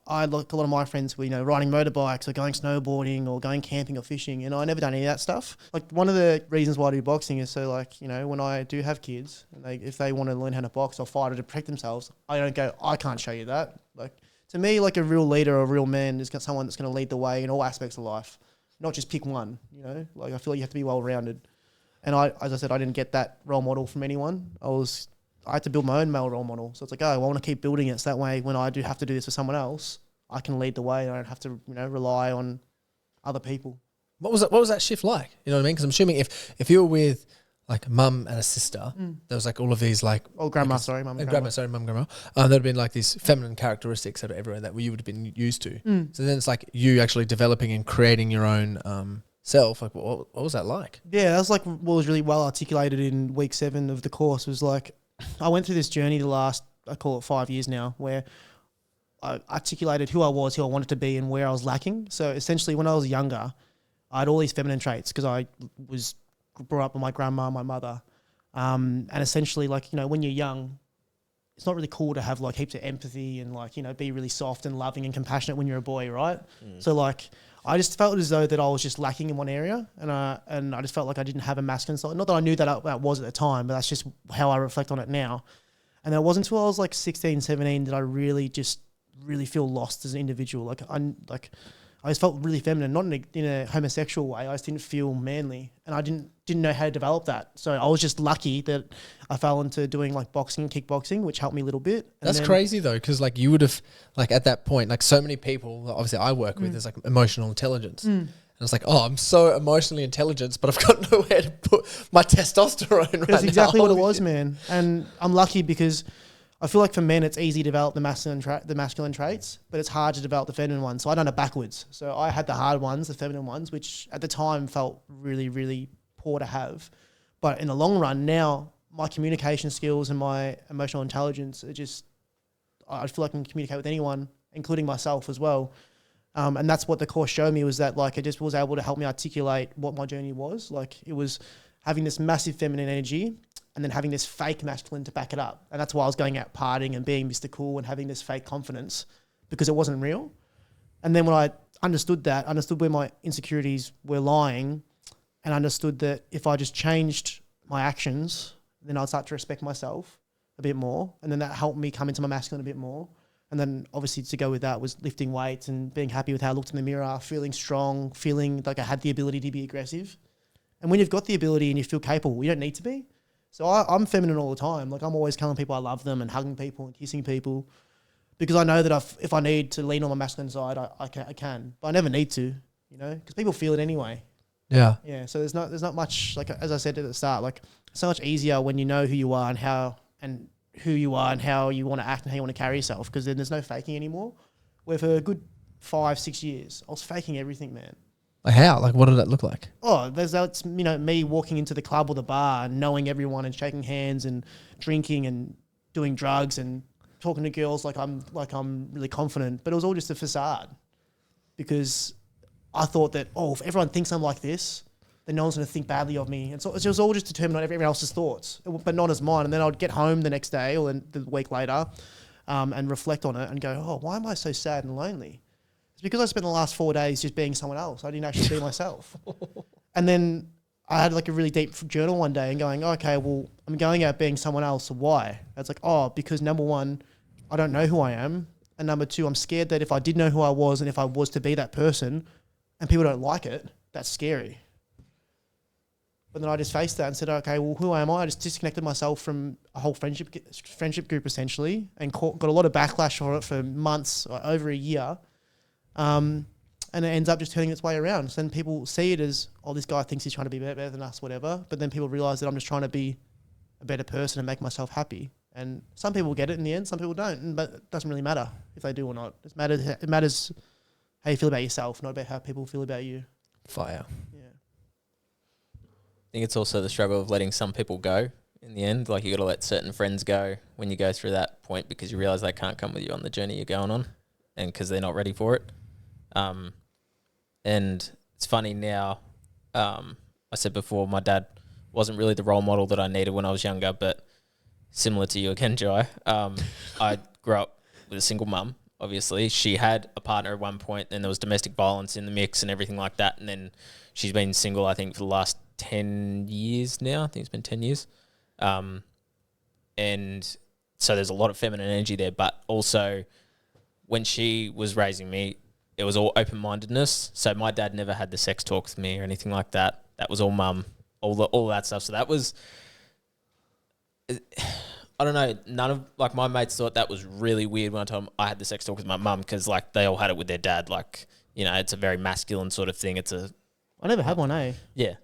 I like a lot of my friends were, riding motorbikes or going snowboarding or going camping or fishing, and I never done any of that stuff. Like one of the reasons why I do boxing is so like, when I do have kids, and if they want to learn how to box or fight or to protect themselves, I don't go, I can't show you that. Like to me, like a real leader or a real man is got someone that's going to lead the way in all aspects of life, not just pick one, like I feel like you have to be well rounded. And as I said, I didn't get that role model from anyone. I had to build my own male role model. So it's like, I want to keep building it. So that way, when I do have to do this for someone else, I can lead the way. And I don't have to, rely on other people. What was that shift like? You know what I mean? Because I'm assuming if you were with like a mum and a sister, there was like all of these like... Oh, grandma, sorry, mum and grandma. Grandma. There'd have been like these feminine characteristics that are everywhere that you would have been used to. So then it's like you actually developing and creating your own self. Like what was that like? Yeah, that was like what was really well articulated in week 7 of the course. Was like, I went through this journey the last, I call it 5 years now, where I articulated who I was, who I wanted to be, and where I was lacking. So essentially, when I was younger, I had all these feminine traits because I was brought up by my grandma, my mother. And essentially, like, when you're young, it's not really cool to have like heaps of empathy and like, be really soft and loving and compassionate when you're a boy, right? So like, I just felt as though that I was just lacking in one area, and I just felt like I didn't have a masculine side. Not that I knew that was at the time, but that's just how I reflect on it now. And it wasn't until I was like 16, 17 that I really feel lost as an individual. I just felt really feminine, not in a homosexual way. I just didn't feel manly, and I didn't know how to develop that. So I was just lucky that I fell into doing like boxing and kickboxing, which helped me a little bit. And That's crazy though, because like you would have like at that point, like so many people, obviously I work with, there's like emotional intelligence. And it's like, oh, I'm so emotionally intelligent, but I've got nowhere to put my testosterone right now. That's exactly what it was, man. And I'm lucky because I feel like for men it's easy to develop the masculine traits, but it's hard to develop the feminine ones. So I done it backwards. So I had the hard ones, the feminine ones, which at the time felt really, really poor to have. But in the long run, now my communication skills and my emotional intelligence are just, I feel like I can communicate with anyone, including myself as well. And that's what the course showed me, was that like it just was able to help me articulate what my journey was. Like it was having this massive feminine energy and then having this fake masculine to back it up. And that's why I was going out partying and being Mr. Cool and having this fake confidence, because it wasn't real. And then when I understood where my insecurities were lying, and understood that if I just changed my actions, then I'd start to respect myself a bit more. And then that helped me come into my masculine a bit more. And then obviously to go with that was lifting weights and being happy with how I looked in the mirror, feeling strong, feeling like I had the ability to be aggressive. And when you've got the ability and you feel capable, you don't need to be. So I'm feminine all the time. Like I'm always telling people I love them and hugging people and kissing people, because I know that if I need to lean on my masculine side, I can. But I never need to, you know, because people feel it anyway. Yeah. Yeah. So there's not much, like, as I said at the start, like so much easier when you know who you are and how you want to act and how you want to carry yourself, because then there's no faking anymore. Where for a good 5-6 years, I was faking everything, man. Like how? Like what did that look like? Oh, that's me walking into the club or the bar and knowing everyone and shaking hands and drinking and doing drugs and talking to girls like I'm really confident, but it was all just a facade, because I thought that, if everyone thinks I'm like this, then no one's going to think badly of me. And so it was all just determined on everyone else's thoughts, but not as mine. And then I'd get home the next day or the week later and reflect on it and go, why am I so sad and lonely? It's because I spent the last 4 days just being someone else. I didn't actually be myself. And then I had like a really deep journal one day and going, okay, well, I'm going out being someone else. Why? It's like, because number one, I don't know who I am. And number two, I'm scared that if I did know who I was and if I was to be that person and people don't like it, that's scary. But then I just faced that and said, okay, well, who am I? I just disconnected myself from a whole friendship group essentially, and got a lot of backlash for it for months, or over a year. And it ends up just turning its way around. So then people see it as, this guy thinks he's trying to be better than us, whatever. But then people realize that I'm just trying to be a better person and make myself happy. And some people get it in the end, some people don't. But it doesn't really matter if they do or not. It matters how you feel about yourself, not about how people feel about you. Fire. Yeah. I think it's also the struggle of letting some people go in the end. Like you got to let certain friends go when you go through that point, because you realize they can't come with you on the journey you're going on, and because they're not ready for it. And it's funny now, I said before, my dad wasn't really the role model that I needed when I was younger, but similar to you again, Jai, I grew up with a single mum. Obviously, she had a partner at one point, and there was domestic violence in the mix and everything like that. And then she's been single, I think, for the last 10 years now. I think it's been 10 years. And so there's a lot of feminine energy there. But also, when she was raising me, it was all open-mindedness. So my dad never had the sex talk with me or anything like that. That was all mum, all that stuff. So that was... I don't know, none of, like, my mates thought that was really weird when I told them I had the sex talk with my mum, because, like, they all had it with their dad. Like, you know, it's a very masculine sort of thing. I never had one, eh? Yeah.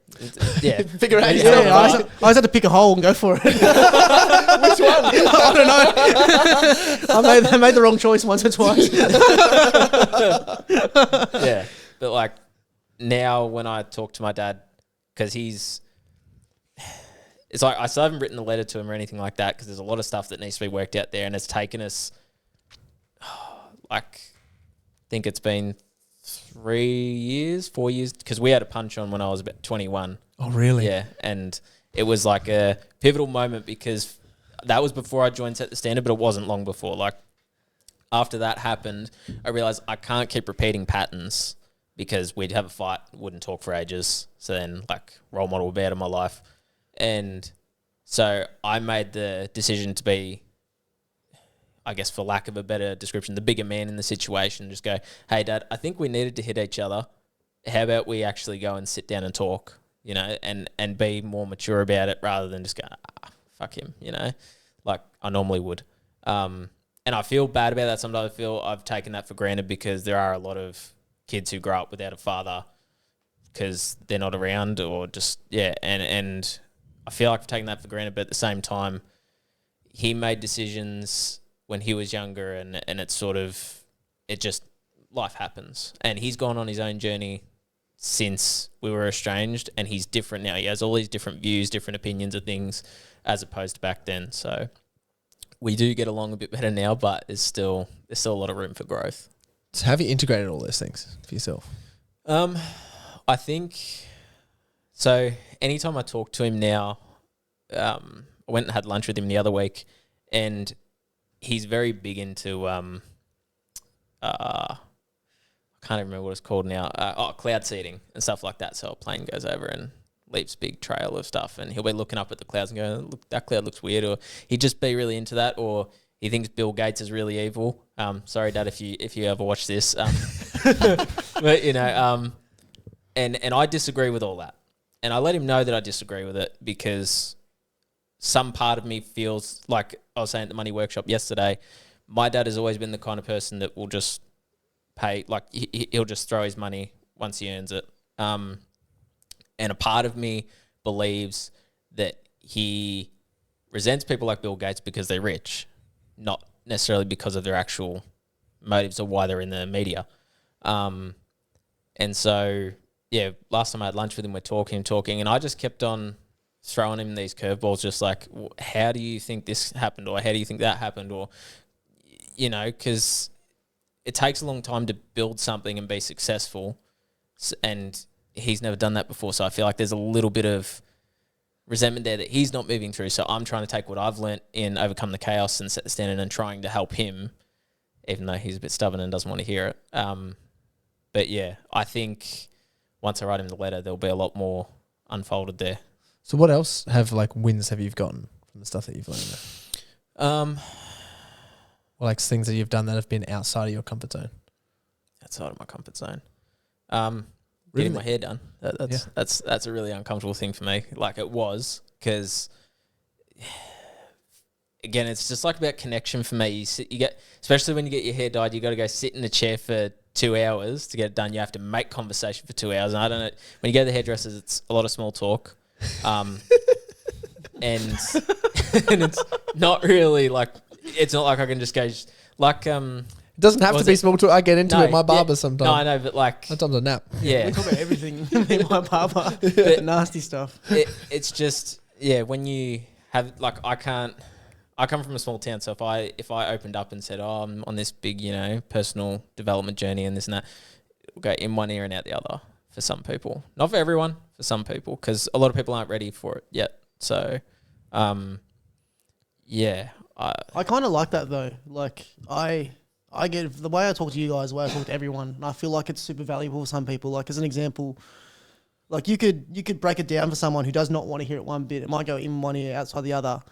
Yeah. Figure out. Yeah, I always had to pick a hole and go for it. Which one? I don't know. I made the wrong choice once or twice. Yeah. But, like, now when I talk to my dad, because it's like I still haven't written a letter to him or anything like that, because there's a lot of stuff that needs to be worked out there, and it's taken us, I think it's been 4 years, because we had a punch on when I was about 21. Oh, really? Yeah, and it was like a pivotal moment, because that was before I joined Set the Standard, but it wasn't long before. Like, after that happened, I realised I can't keep repeating patterns, because we'd have a fight, wouldn't talk for ages, so then, like, role model would be out of my life. And so I made the decision to be, I guess for lack of a better description, the bigger man in the situation, just go, hey, Dad, I think we needed to hit each other. How about we actually go and sit down and talk, you know, and be more mature about it rather than just go, fuck him, you know, like I normally would. And I feel bad about that. Sometimes I feel I've taken that for granted because there are a lot of kids who grow up without a father because they're not around or just, and I feel like I've taken that for granted, but at the same time, he made decisions when he was younger and it's sort of, it just, life happens. And he's gone on his own journey since we were estranged and he's different now. He has all these different views, different opinions of things as opposed to back then. So we do get along a bit better now, but there's still a lot of room for growth. So have you integrated all those things for yourself? I think so. Anytime I talk to him now, I went and had lunch with him the other week, and he's very big into I can't even remember what it's called now. Cloud seeding and stuff like that. So a plane goes over and leaves a big trail of stuff, and he'll be looking up at the clouds and going, "Look, that cloud looks weird," or he'd just be really into that, or he thinks Bill Gates is really evil. Sorry, Dad, if you ever watch this, but you know, and I disagree with all that, and I let him know that I disagree with it because some part of me feels like I was saying at the money workshop yesterday. My dad has always been the kind of person that will just pay, like he'll just throw his money once he earns it. And a part of me believes that he resents people like Bill Gates because they're rich, not necessarily because of their actual motives or why they're in the media. And so, yeah, last time I had lunch with him, we're talking, and I just kept on throwing him these curveballs, just like, how do you think this happened? Or how do you think that happened? Or, you know, because it takes a long time to build something and be successful. And he's never done that before. So I feel like there's a little bit of resentment there that he's not moving through. So I'm trying to take what I've learnt in Overcome the Chaos and Set the Standard and trying to help him, even though he's a bit stubborn and doesn't want to hear it. But yeah, I think once I write him the letter, there'll be a lot more unfolded there. So what else wins have you gotten from the stuff that you've learned there? Or like things that you've done that have been outside of your comfort zone? Outside of my comfort zone. Really? Getting my hair done. That's a really uncomfortable thing for me. Like it was, because again, it's just like about connection for me. You get, especially when you get your hair dyed, you got to go sit in a chair for 2 hours to get it done. You have to make conversation for 2 hours. And I don't know, when you go to the hairdressers, it's a lot of small talk. And it's not really like, it's not like I can just go like it doesn't have to be small talk. I get into it. My barber sometimes. No, I know, but like sometimes I nap. Yeah, we talk about everything. Me and my barber, the nasty stuff. It's just when you have like I come from a small town, so if I opened up and said, "Oh, I'm on this big personal development journey and this and that," it'll go in one ear and out the other for some people. Not for everyone, for some people, because a lot of people aren't ready for it yet. So, yeah. I kind of like that though. Like I get the way I talk to you guys, the way I talk to everyone, and I feel like it's super valuable for some people. Like as an example, like you could break it down for someone who does not want to hear it one bit. It might go in one ear, outside the other,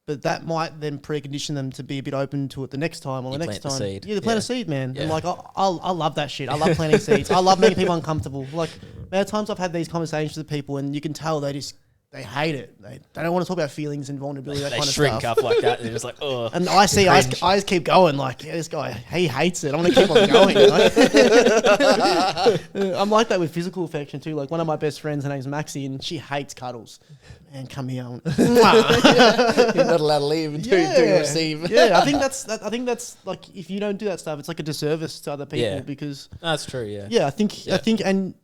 but that might then precondition them to be a bit open to it the next time or the next time. Seed. Yeah, they plant a seed, man. Yeah. And like I love that shit. I love planting seeds. I love making people uncomfortable. Like many times I've had these conversations with people, and you can tell they hate it. They don't want to talk about feelings and vulnerability, that kind of stuff. They shrink up like that. And they're just like, oh. And I just keep going. Like, yeah, this guy, he hates it. I'm going to keep on going. I'm like that with physical affection too. Like one of my best friends, her name's Maxie, and she hates cuddles. Man, come here. You're not allowed to leave until you receive. Yeah, I think that's like, if you don't do that stuff, it's like a disservice to other people because... That's true, yeah. Yeah, I think, and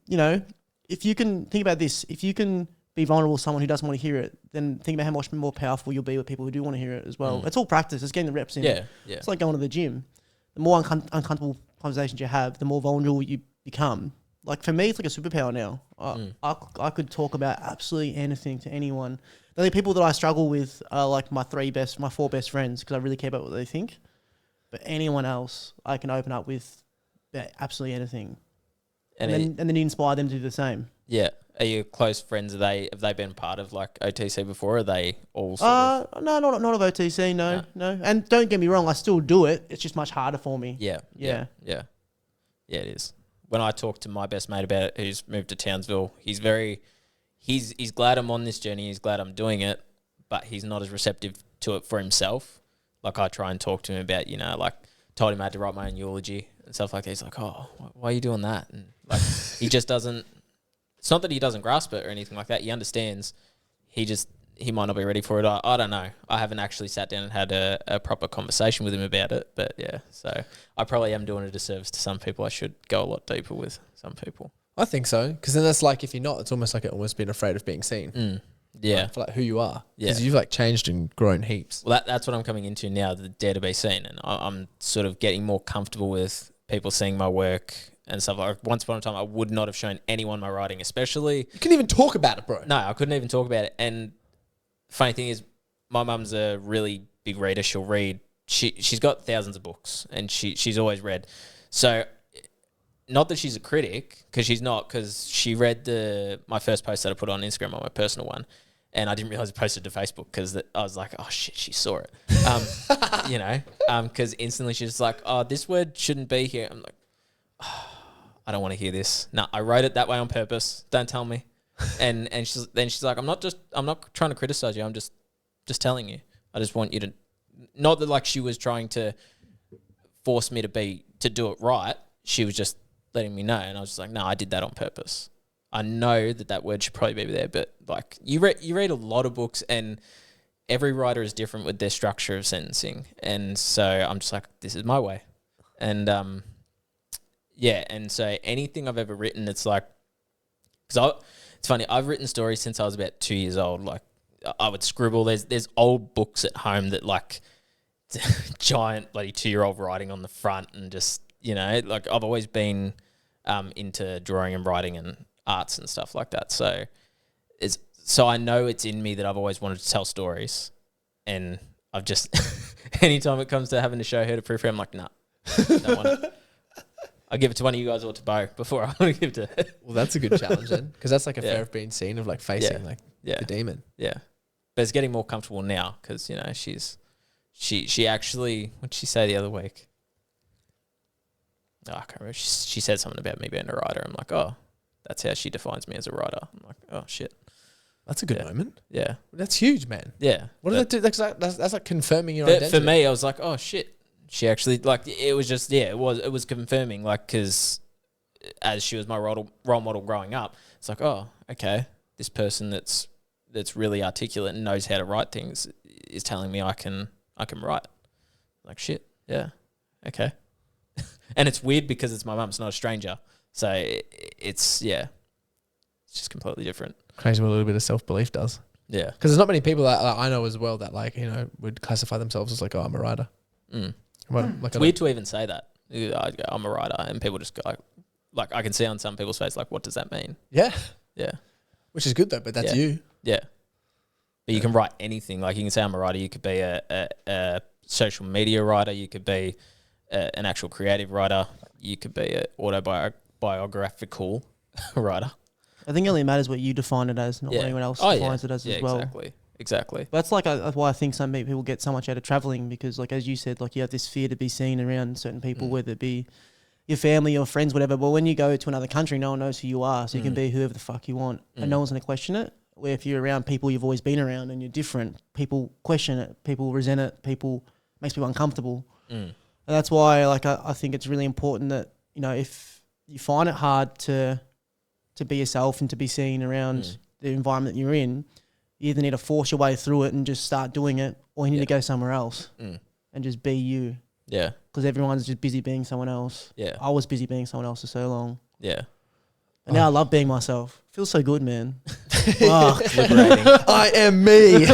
if you can, think about this, if you can be vulnerable to someone who doesn't want to hear it, then think about how much more powerful you'll be with people who do want to hear it as well. It's all practice. It's getting the reps in. Yeah. It's like going to the gym. The more uncomfortable conversations you have, the more vulnerable you become. Like for me, it's like a superpower now. I could talk about absolutely anything to anyone. The only people that I struggle with are like my four best friends, because I really care about what they think. But anyone else, I can open up with absolutely anything. and then you inspire them to do the same. Yeah. Are you close friends? Have they been part of like OTC before? Or are they all sort of? No, not of OTC, no. And don't get me wrong, I still do it. It's just much harder for me. Yeah, it is. When I talk to my best mate about it, who's moved to Townsville, he's glad I'm on this journey. He's glad I'm doing it, but he's not as receptive to it for himself. Like I try and talk to him about, like told him I had to write my own eulogy and stuff like that. He's like, oh, why are you doing that? And like he just doesn't. It's not that he doesn't grasp it or anything like that. He understands. He might not be ready for it. I don't know. I haven't actually sat down and had a proper conversation with him about it. But yeah, so I probably am doing a disservice to some people. I should go a lot deeper with some people. I think so. Because then that's like, if you're not, it's almost like almost being afraid of being seen. Yeah. Like, for like who you are. Yeah. Because you've like changed and grown heaps. Well, that's what I'm coming into now, the dare to be seen. And I'm sort of getting more comfortable with people seeing my work and stuff. Like once upon a time, I would not have shown anyone my writing, especially. You couldn't even talk about it, bro. No, I couldn't even talk about it. And funny thing is, my mum's a really big reader. She'll read. She's got thousands of books, and she's always read. So, not that she's a critic, because she's not. Because she read my first post that I put on Instagram, on my personal one, and I didn't realize I posted to Facebook because I was like, oh shit, she saw it. Because instantly she's just like, oh, this word shouldn't be here. I'm like, oh, I don't want to hear this. No, I wrote it that way on purpose. Don't tell me. And she's like, I'm not trying to criticize you. I'm just telling you. I just want you to, not that like she was trying to force me to do it right. She was just letting me know. And I was just like, no, I did that on purpose. I know that word should probably be there, but like you read a lot of books, and every writer is different with their structure of sentencing. And so I'm just like, this is my way. And and so anything I've ever written, it's like, it's funny, I've written stories since I was about 2 years old. Like I would scribble. There's old books at home that like giant bloody 2-year-old writing on the front, and just, like I've always been into drawing and writing and arts and stuff like that. So I know it's in me that I've always wanted to tell stories, and I've just anytime it comes to having to show her to proofread, I'm like, nah, don't want it. I'll give it to one of you guys or to Bo before I want to give it to her. Well, that's a good challenge then, because that's like a fear of being seen, of like facing the demon. Yeah, but it's getting more comfortable now because she actually, what did she say the other week? Oh, I can't remember. She said something about me being a writer. I'm like, oh, that's how she defines me as a writer. I'm like, oh shit, that's a good moment. Yeah, that's huge, man. Yeah, what does that do? That's like confirming your identity. For me, I was like, oh shit. She actually, like, it was just, it was confirming, like, because as she was my role model growing up, it's like, oh, okay, this person that's really articulate and knows how to write things is telling me I can write. Like, shit, yeah, okay. And it's weird because it's my mum, it's not a stranger. So it's just completely different. Crazy what a little bit of self-belief does. Yeah. Because there's not many people that I know as well that like, would classify themselves as like, oh, I'm a writer. It's weird to even say that. I'm a writer, and people just go like I can see on some people's face, like, what does that mean? Yeah. Yeah. Which is good though, but that's you. Yeah. But you can write anything. Like you can say I'm a writer. You could be a social media writer. You could be an actual creative writer. You could be an autobiographical writer. I think it only matters what you define it as, not what anyone else defines it as well. Exactly. That's like why I think some people get so much out of traveling, because, like as you said, like you have this fear to be seen around certain people, whether it be your family or friends, whatever. But when you go to another country, no one knows who you are, so you can be whoever the fuck you want, and no one's going to question it. Where if you're around people you've always been around and you're different, people question it, people resent it, makes people uncomfortable. And that's why, like, I think it's really important that, if you find it hard to be yourself and to be seen around the environment that you're in, you either need to force your way through it and just start doing it, or you need to go somewhere else and just be you. Yeah. Because everyone's just busy being someone else. Yeah. I was busy being someone else for so long. Yeah. And now I love being myself. Feels so good, man. Fuck. Liberating. I am me.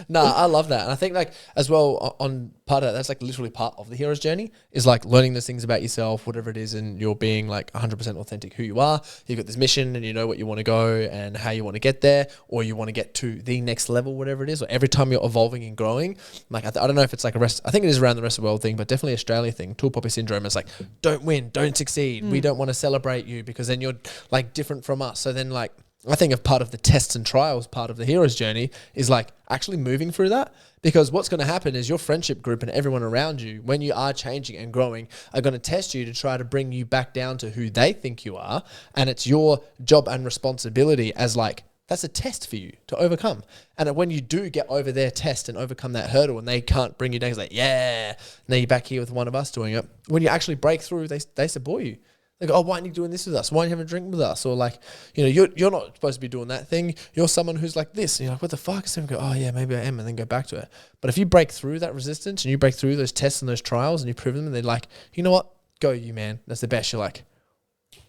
Nah, I love that. And I think like as well on part of that, that's like literally part of the hero's journey is like learning those things about yourself, whatever it is, and you're being like 100% authentic who you are. You've got this mission and you know what you want to go and how you want to get there, or you want to get to the next level, whatever it is. Or every time you're evolving and growing, like I don't know if it's like I think it is around the rest of the world thing, but definitely Australia thing. Tall poppy syndrome is like, don't win, don't succeed. We don't want to celebrate you because then you're like different from us. So then like, I think of part of the tests and trials, part of the hero's journey is like actually moving through that, because what's going to happen is your friendship group and everyone around you, when you are changing and growing, are going to test you to try to bring you back down to who they think you are. And it's your job and responsibility as like, that's a test for you to overcome. And when you do get over their test and overcome that hurdle and they can't bring you down, it's like, yeah, now you're back here with one of us doing it. When you actually break through, they support you. They go, oh, why aren't you doing this with us? Why aren't you having a drink with us? Or like, you know, you're not supposed to be doing that thing. You're someone who's like this. And you're like, what the fuck? And go, oh yeah, maybe I am. And then go back to it. But if you break through that resistance and you break through those tests and those trials and you prove them and they're like, you know what? Go you, man. That's the best. You're like,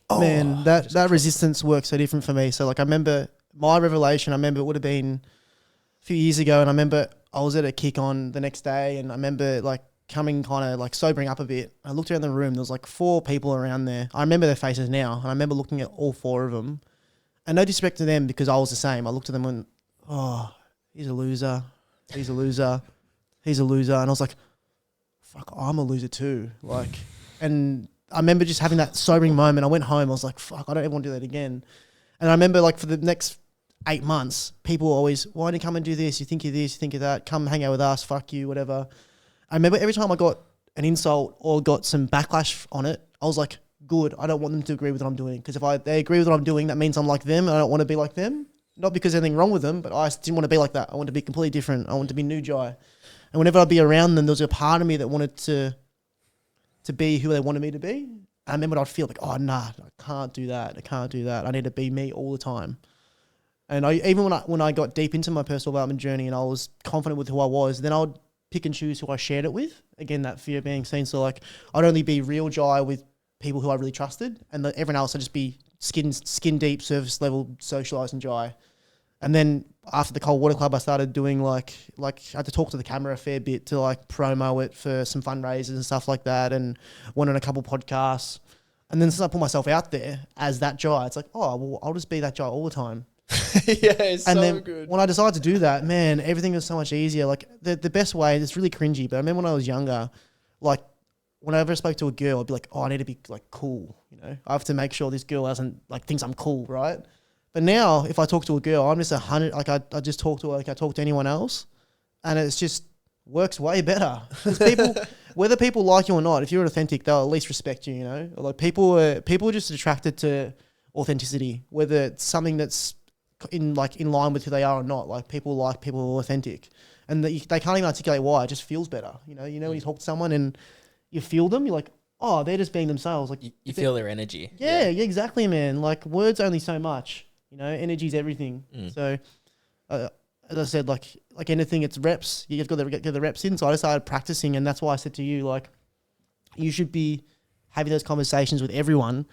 oh. Man, that resistance works so different for me. So like I remember my revelation, it would have been a few years ago. And I remember I was at a kick on the next day and I remember like coming kind of like sobering up a bit. I looked around the room, there was like 4 people around there. I remember their faces now. And I remember looking at all 4 of them. And no disrespect to them because I was the same. I looked at them and, oh, he's a loser. He's a loser. He's a loser. And I was like, fuck, I'm a loser too. Like, and I remember just having that sobering moment. I went home. I was like, fuck, I don't ever want to do that again. And I remember like for the next 8 months, people were always, why don't you come and do this? You think you're this, you think you're that. Come hang out with us. Fuck you, whatever. I remember every time I got an insult or got some backlash on it, I was like, good. I don't want them to agree with what I'm doing. Because if they agree with what I'm doing, that means I'm like them and I don't want to be like them. Not because there's anything wrong with them, but I didn't want to be like that. I wanted to be completely different. I wanted to be new Jai. And whenever I'd be around them, there was a part of me that wanted to be who they wanted me to be. I remember I'd feel like, oh, nah, I can't do that. I can't do that. I need to be me all the time. And even when I got deep into my personal development journey and I was confident with who I was, then I would pick and choose who I shared it with. Again, that fear of being seen. So like, I'd only be real Jai with people who I really trusted, and everyone else I'd just be skin deep, surface level, socialising Jai. And then after the Cold Water Club, I started doing like I had to talk to the camera a fair bit to like promo it for some fundraisers and stuff like that, and went on a couple podcasts. And then since I put myself out there as that Jai, it's like, oh, well, I'll just be that Jai all the time. Yeah, it's and so then good. when I decided to do that, man, everything was so much easier. Like the best way, it's really cringy, but I remember when I was younger, like whenever I spoke to a girl, I'd be like, oh, I need to be like cool, you know? I have to make sure this girl hasn't like thinks I'm cool, right? But now if I talk to a girl, I'm just 100, like I just talk to her like I talk to anyone else, and it's just works way better. Because people, whether people like you or not, if you're authentic, they'll at least respect you, you know? Like people are just attracted to authenticity, whether it's something that's in line with who they are or not. Like people like people who are authentic, and they can't even articulate why. It just feels better, you know. When you talk to someone and you feel them, you're like, oh, they're just being themselves. Like you feel their energy. Yeah, exactly, man. Like words only so much, you know. Energy's everything. So as I said, like anything, it's reps. You've got to get the reps in. So I just started practicing, and that's why I said to you, like, you should be having those conversations with everyone,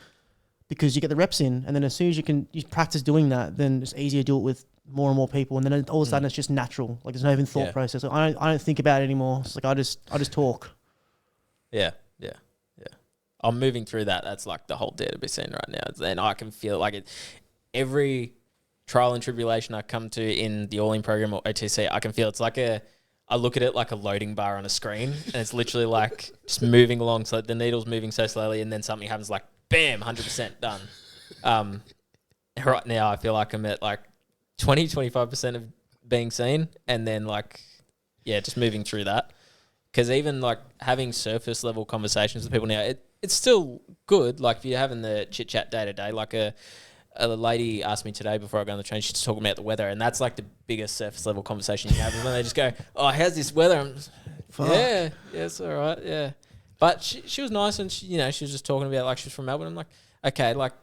because you get the reps in, and then as soon as you practice doing that, then it's easier to do it with more and more people, and then all of a sudden it's just natural. Like there's no even thought process. Like, I don't think about it anymore. It's like I just talk. Yeah. I'm moving through that. That's like the whole dare to be seen right now. And I can feel like it. Every trial and tribulation I come to in the All In program or OTC, I can feel it's like I look at it like a loading bar on a screen, and it's literally like just moving along. So the needle's moving so slowly, and then something happens like, bam, 100% done. Right now I feel like I'm at like 20-25% of being seen, and then like, yeah, just moving through that. Because even like having surface level conversations with people now, it's still good. Like if you're having the chit chat day to day, like a lady asked me today before I go on the train, she's talking about the weather, and that's like the biggest surface level conversation you have. And when they just go, oh, how's this weather? I'm just, yeah, it's all right, yeah. But she was nice, and she was just talking about like she's from Melbourne. I'm like, okay, like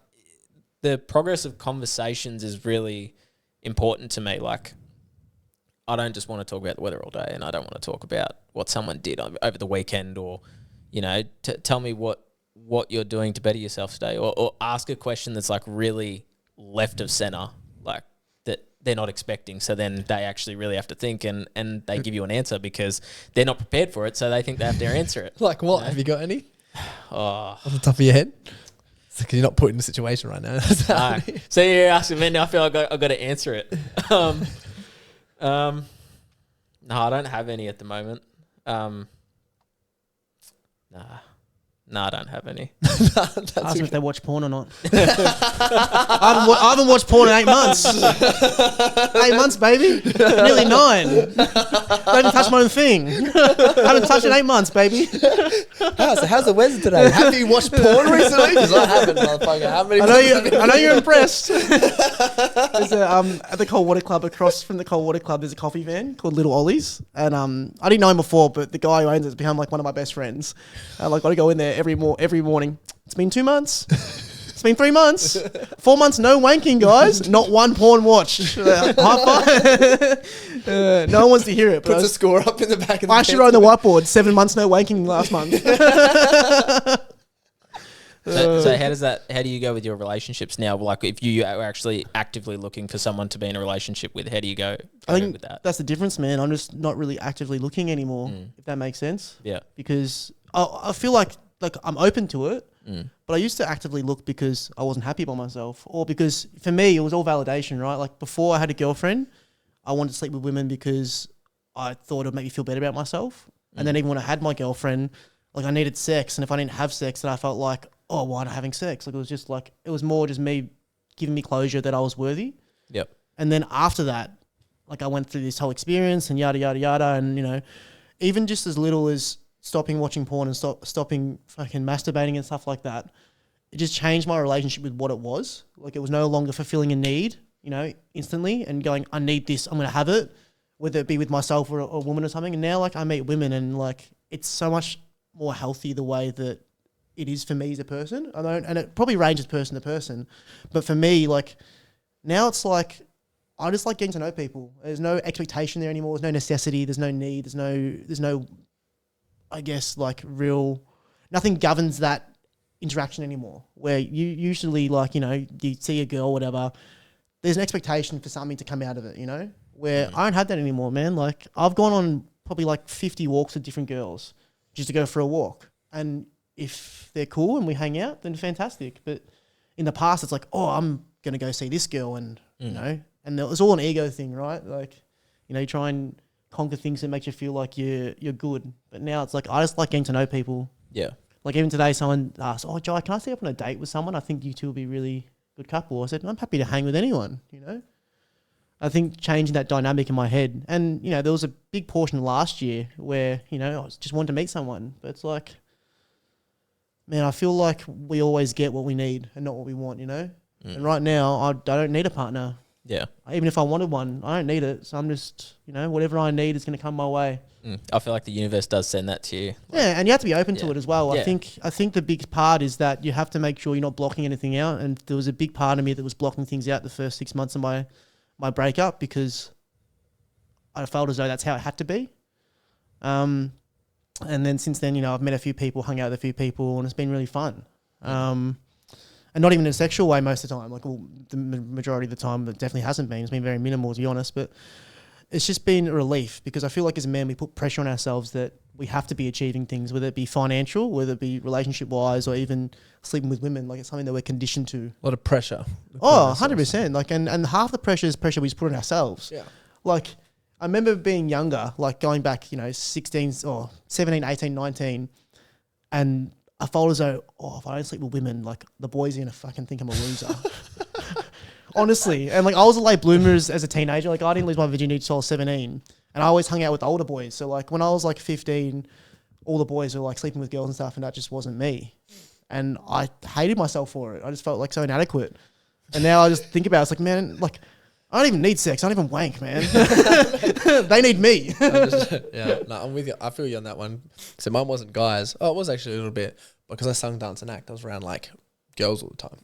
the progress of conversations is really important to me. Like I don't just want to talk about the weather all day, and I don't want to talk about what someone did over the weekend, or tell me what you're doing to better yourself today, or ask a question that's like really left of center. Like they're not expecting. So then they actually really have to think and they give you an answer because they're not prepared for it. So they think they have to answer it. Like what? You know? Have you got any Oh, off the top of your head? Because you're not put in a situation right now. no. So you're asking me now. I feel I've got to answer it. No, I don't have any at the moment. Nah, I don't have any. Ask them if they watch porn or not. I haven't watched porn in 8 months. 8 months, baby. Nearly 9. Don't even touch my own thing. I haven't touched it in 8 months, baby. How's the weather today? Have you watched porn recently? Because I haven't, motherfucker. How many? I know you're impressed. There's at the Cold Water Club, across from the Cold Water Club, there's a coffee van called Little Ollie's, and I didn't know him before, but the guy who owns it's become like one of my best friends. Got to go in there every morning. It's been 2 months. It's been 3 months. 4 months, no wanking, guys. Not one porn watched. High five. No one wants to hear it. But Puts a score up in the back of the I actually wrote on the whiteboard, 7 months, no wanking last month. So how do you go with your relationships now? Like if you are actually actively looking for someone to be in a relationship with, how do you go I think with that? that's the difference, man. I'm just not really actively looking anymore, if that makes sense. Yeah. Because I feel like I'm open to it, but I used to actively look because I wasn't happy about myself, or because for me it was all validation, right? Like before I had a girlfriend, I wanted to sleep with women because I thought it would make me feel better about myself. And then even when I had my girlfriend, like I needed sex, and if I didn't have sex, then I felt like, oh, why not having sex? Like it was more just me giving me closure that I was worthy. Yep. And then after that, like I went through this whole experience and yada yada yada, and even just as little as stopping watching porn and stopping fucking masturbating and stuff like that, it just changed my relationship with what it was. Like it was no longer fulfilling a need, instantly and going, I need this, I'm gonna have it, whether it be with myself or a woman or something. And now like I meet women and like it's so much more healthy the way that it is for me as a person. And it probably ranges person to person, but for me, like now it's like I just like getting to know people. There's no expectation there anymore. There's no necessity. There's no need. There's no I guess like nothing governs that interaction anymore, where you usually like, you see a girl, whatever, there's an expectation for something to come out of it, where I don't have that anymore, man. Like I've gone on probably like 50 walks with different girls just to go for a walk. And if they're cool and we hang out, then fantastic. But in the past, it's like, oh, I'm going to go see this girl and, and it was all an ego thing, right? Like, you try and conquer things that make you feel like you're good. But now it's like I just like getting to know people. Yeah. Like even today, someone asked, "Oh, Jai, can I stay up on a date with someone? I think you two will be a really good couple." I said, "I'm happy to hang with anyone." I think changing that dynamic in my head, and there was a big portion last year where I just wanted to meet someone, but it's like, man, I feel like we always get what we need and not what we want. And right now, I don't need a partner. Yeah. Even if I wanted one, I don't need it. So I'm just, whatever I need is going to come my way. I feel like the universe does send that to you. Yeah, and you have to be open to it as well. Yeah. I think the big part is that you have to make sure you're not blocking anything out. And there was a big part of me that was blocking things out the first 6 months of my breakup because I felt as though that's how it had to be. And then since then, I've met a few people, hung out with a few people, and it's been really fun. And not even in a sexual way most of the time. Like, the majority of the time, it definitely hasn't been. It's been very minimal, to be honest. But it's just been a relief because I feel like as a man, we put pressure on ourselves that we have to be achieving things, whether it be financial, whether it be relationship-wise, or even sleeping with women. Like, it's something that we're conditioned to. A lot of pressure. Oh, 100%. Like, and half the pressure is pressure we just put on ourselves. Yeah. Like, I remember being younger, like going back, 16 or 17, 18, 19, and I felt as though, if I don't sleep with women, like the boys are going to fucking think I'm a loser. Honestly. And like I was a late bloomer as a teenager. Like I didn't lose my virginity until I was 17. And I always hung out with older boys. So like when I was like 15, all the boys were like sleeping with girls and stuff, and that just wasn't me. And I hated myself for it. I just felt like so inadequate. And now I just think about it, it's like, man, like I don't even need sex. I don't even wank, man. They need me. I'm with you. I feel you on that one. So mine wasn't guys. Oh, it was actually a little bit because I sung, dance, and act. I was around like girls all the time,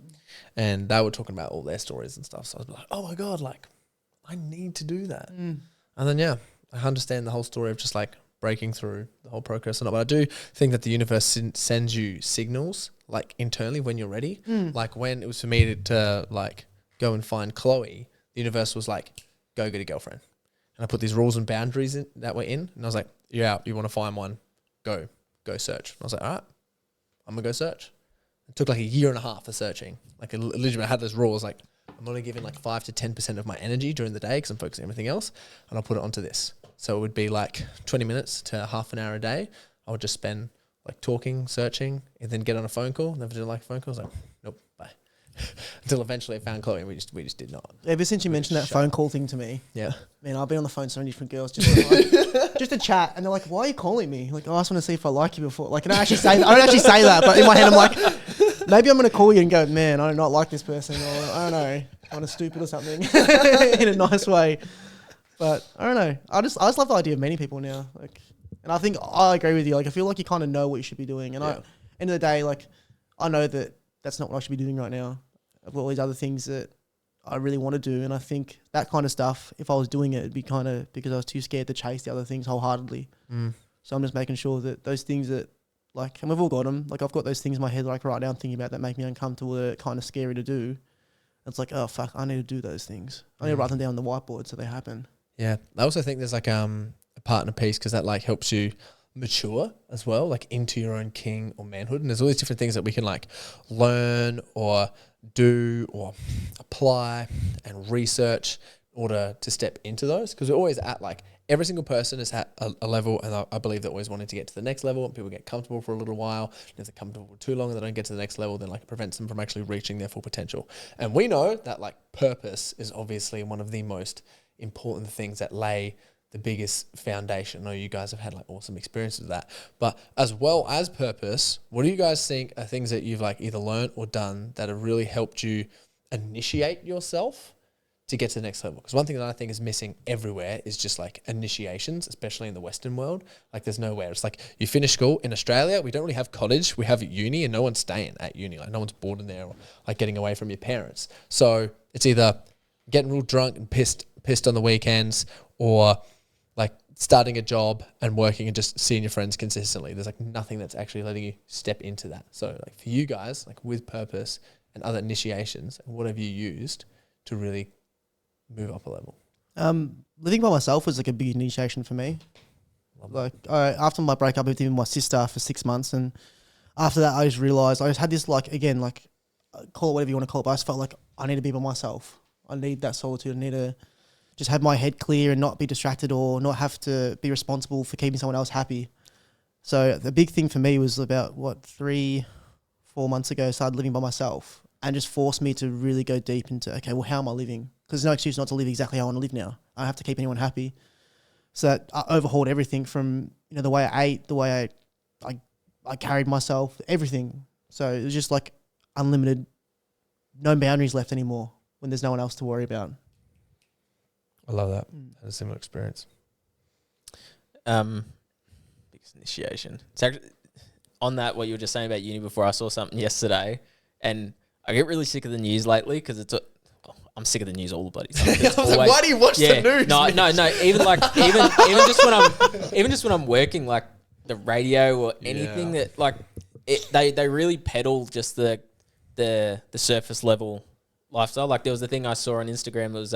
and they were talking about all their stories and stuff. So I was like, oh my god, like I need to do that. And then I understand the whole story of just like breaking through the whole process and all. But I do think that the universe sends you signals like internally when you're ready. Like when it was for me to like go and find Chloe. The universe was like, go get a girlfriend. And I put these rules and boundaries in that were in. And I was like, you're out. You want to find one? Go search. And I was like, all right, I'm going to go search. It took like a year and a half of searching. Like literally I had those rules like, I'm only giving like 5 to 10% of my energy during the day because I'm focusing on everything else. And I'll put it onto this. So it would be like 20 minutes to half an hour a day. I would just spend like talking, searching, and then get on a phone call. Never did like a phone call. I was like, nope, bye. Until eventually I found Chloe and we just did not. Ever since you mentioned that phone call thing to me, yeah, man, I've been on the phone to so many different girls just to chat, and they're like, "Why are you calling me?" Like, oh, I just want to see if I like you before. Like, I don't actually say that, but in my head, I'm like, maybe I'm gonna call you and go, "Man, I do not like this person," or I don't know, kind of stupid or something, in a nice way. But I don't know. I just love the idea of meeting people now. Like, and I think I agree with you. Like, I feel like you kind of know what you should be doing, and end of the day, like, I know that that's not what I should be doing right now. I've got all these other things that I really want to do. And I think that kind of stuff, if I was doing it, it'd be kind of because I was too scared to chase the other things wholeheartedly. So I'm just making sure that those things that, like, and we've all got them. Like, I've got those things in my head, like, right now I'm thinking about that make me uncomfortable, that are kind of scary to do. It's like, oh, fuck, I need to do those things. I need to write them down on the whiteboard so they happen. Yeah. I also think there's like a partner piece because that like helps you mature as well, like into your own king or manhood. And there's all these different things that we can like learn or do or apply and research in order to step into those, because we're always at like every single person is at a level, and I believe they're always wanting to get to the next level, and people get comfortable for a little while, and if they're comfortable for too long and they don't get to the next level, then like it prevents them from actually reaching their full potential. And we know that like purpose is obviously one of the most important things that lay the biggest foundation. I know you guys have had like awesome experiences with that, but as well as purpose, what do you guys think are things that you've like either learned or done that have really helped you initiate yourself to get to the next level? Because one thing that I think is missing everywhere is just like initiations, especially in the Western world. Like there's nowhere. It's like you finish school in Australia, we don't really have college, we have uni, and no one's staying at uni. Like no one's bored in there or like getting away from your parents. So it's either getting real drunk and pissed on the weekends, or like starting a job and working and just seeing your friends consistently. There's like nothing that's actually letting you step into that. So like for you guys, like with purpose and other initiations, what have you used to really move up a level? Living by myself was like a big initiation for me. Like after my breakup with my sister for 6 months, and after that I just realised I just had this like, again, like call it whatever you want to call it, but I just felt like I need to be by myself. I need that solitude. I need to just have my head clear and not be distracted or not have to be responsible for keeping someone else happy. So the big thing for me was about 3-4 months ago, I started living by myself, and just forced me to really go deep into, okay, well, how am I living? Because there's no excuse not to live exactly how I want to live now. I have to keep anyone happy. So that I overhauled everything from, the way I ate, the way I carried myself, everything. So it was just like unlimited, no boundaries left anymore when there's no one else to worry about. I love that. Had a similar experience. Biggest initiation. It's actually, on that, what you were just saying about uni before, I saw something yesterday, and I get really sick of the news lately because I'm sick of the news all the bloody time. I was like, why do you watch the news? No. Even just when I'm working, like the radio or anything that like they really peddle just the surface level lifestyle. Like there was a thing I saw on Instagram. It was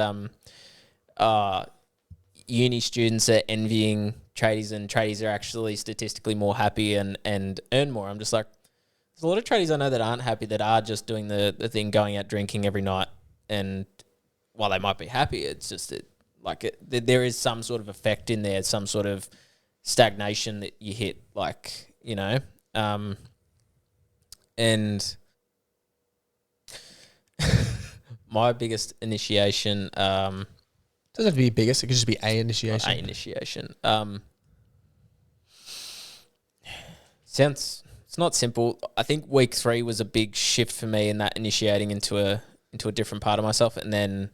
uni students are envying tradies, and tradies are actually statistically more happy and earn more. I'm just like, there's a lot of tradies I know that aren't happy, that are just doing the thing, going out drinking every night. And while they might be happy, it's just there is some sort of effect in there, some sort of stagnation that you hit, and my biggest initiation, doesn't have to be biggest, it could just be a initiation. It's not simple. I think week 3 was a big shift for me in that initiating into a different part of myself, and then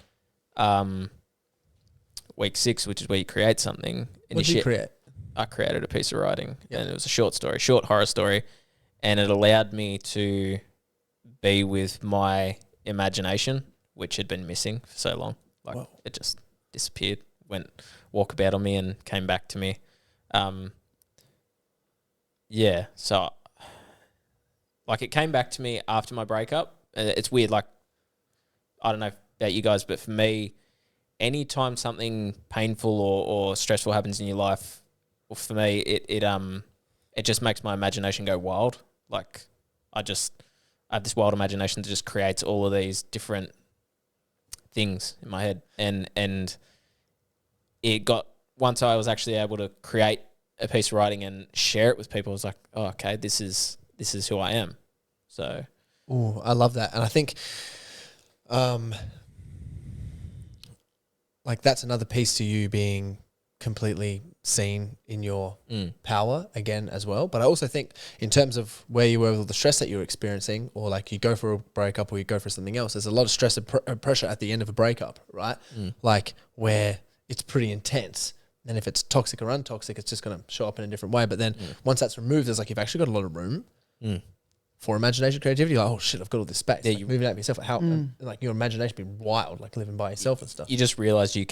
week 6, which is where you create something. What did you create? I created a piece of writing, and it was a short horror story, and it allowed me to be with my imagination, which had been missing for so long. It just disappeared, went walkabout on me, and came back to me. So it came back to me after my breakup. It's weird, I don't know about you guys, but for me, anytime something painful or stressful happens in your life, well, for me, it just makes my imagination go wild. Like I have this wild imagination that just creates all of these different things in my head, and it got, once I was actually able to create a piece of writing and share it with people, I was like, oh, okay, this is who I am. So, Oh, I love that. And I think like that's another piece to you being completely seen in your power again as well. But I also think in terms of where you were with the stress that you're experiencing, or like you go for a breakup or you go for something else, there's a lot of stress and pressure at the end of a breakup, right? Like where it's pretty intense. And if it's toxic or untoxic, it's just going to show up in a different way. But then once that's removed, there's like, you've actually got a lot of room for imagination, creativity. You're like, oh shit, I've got all this space. Yeah, like moving out of yourself. How, like your imagination be wild, like living by yourself and stuff. you just realize you're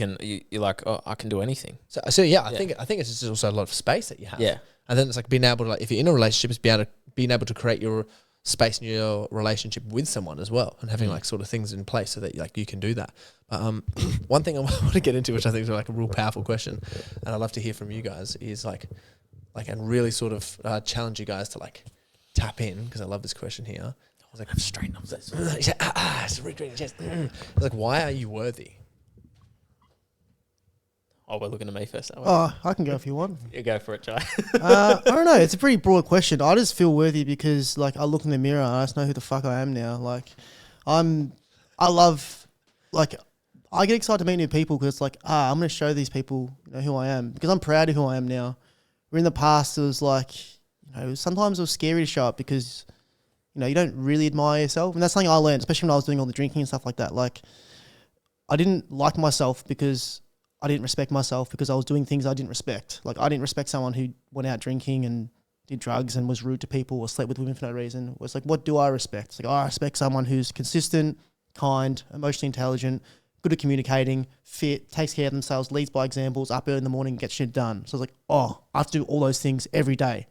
like, oh, I can do anything. So yeah, I think it's just also a lot of space that you have. Yeah. And then it's like being able to, like, if you're in a relationship, it's being able to create your space in your relationship with someone as well, and having like sort of things in place so that like you can do that. But one thing I want to get into, which I think is like a real powerful question, and I'd love to hear from you guys, is like and really sort of challenge you guys to like tap in, because I love this question here. I was like, I'm straighten up this. It's really great chest. It's like, why are you worthy? Oh, we're looking at me first. Oh, I can go if you want. You go for it, Jai. I don't know. It's a pretty broad question. I just feel worthy because, like, I look in the mirror and I just know who the fuck I am now. Like, I get excited to meet new people because, like, I'm going to show these people, who I am, because I'm proud of who I am now. Where in the past it was like, sometimes it was scary to show up because, you don't really admire yourself. And that's something I learned, especially when I was doing all the drinking and stuff like that. Like, I didn't like myself because I didn't respect myself, because I was doing things I didn't respect. Like, I didn't respect someone who went out drinking and did drugs and was rude to people or slept with women for no reason. It's like, what do I respect? It's like, I respect someone who's consistent, kind, emotionally intelligent, good at communicating, fit, takes care of themselves, leads by examples, up early in the morning, gets shit done. So I was like, I have to do all those things every day.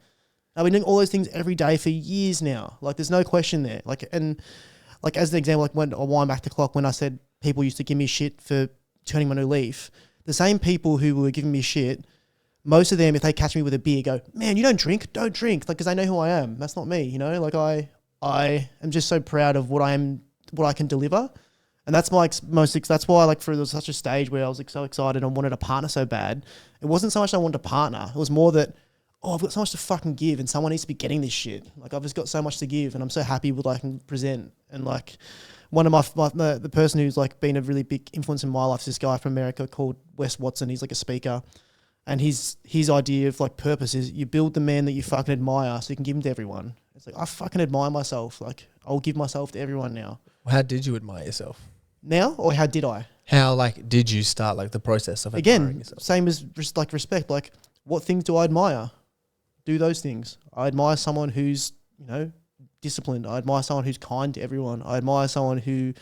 I've been doing all those things every day for years now. Like, there's no question there. Like, and like, as an example, like when I wind back the clock, when I said people used to give me shit for turning my new leaf, the same people who were giving me shit, most of them, if they catch me with a beer, go, man, you don't drink. Like, because they know who I am. That's not me, Like, I am just so proud of what I can deliver. And that's my that's why, like, there was such a stage where I was so excited and wanted a partner so bad. It wasn't so much I wanted a partner. It was more that, I've got so much to fucking give and someone needs to be getting this shit. Like, I've just got so much to give and I'm so happy with what I can present. And like, one of the person who's like been a really big influence in my life is this guy from America called Wes Watson. He's like a speaker, and his idea of like purpose is you build the man that you fucking admire so you can give him to everyone. It's like, I fucking admire myself. Like, I'll give myself to everyone now. How did you admire yourself? Now, or how did I? How like did you start like the process of admiring yourself? Same as like respect. Like, what things do I admire? Do those things. I admire someone who's disciplined. I admire someone who's kind to everyone. I admire someone who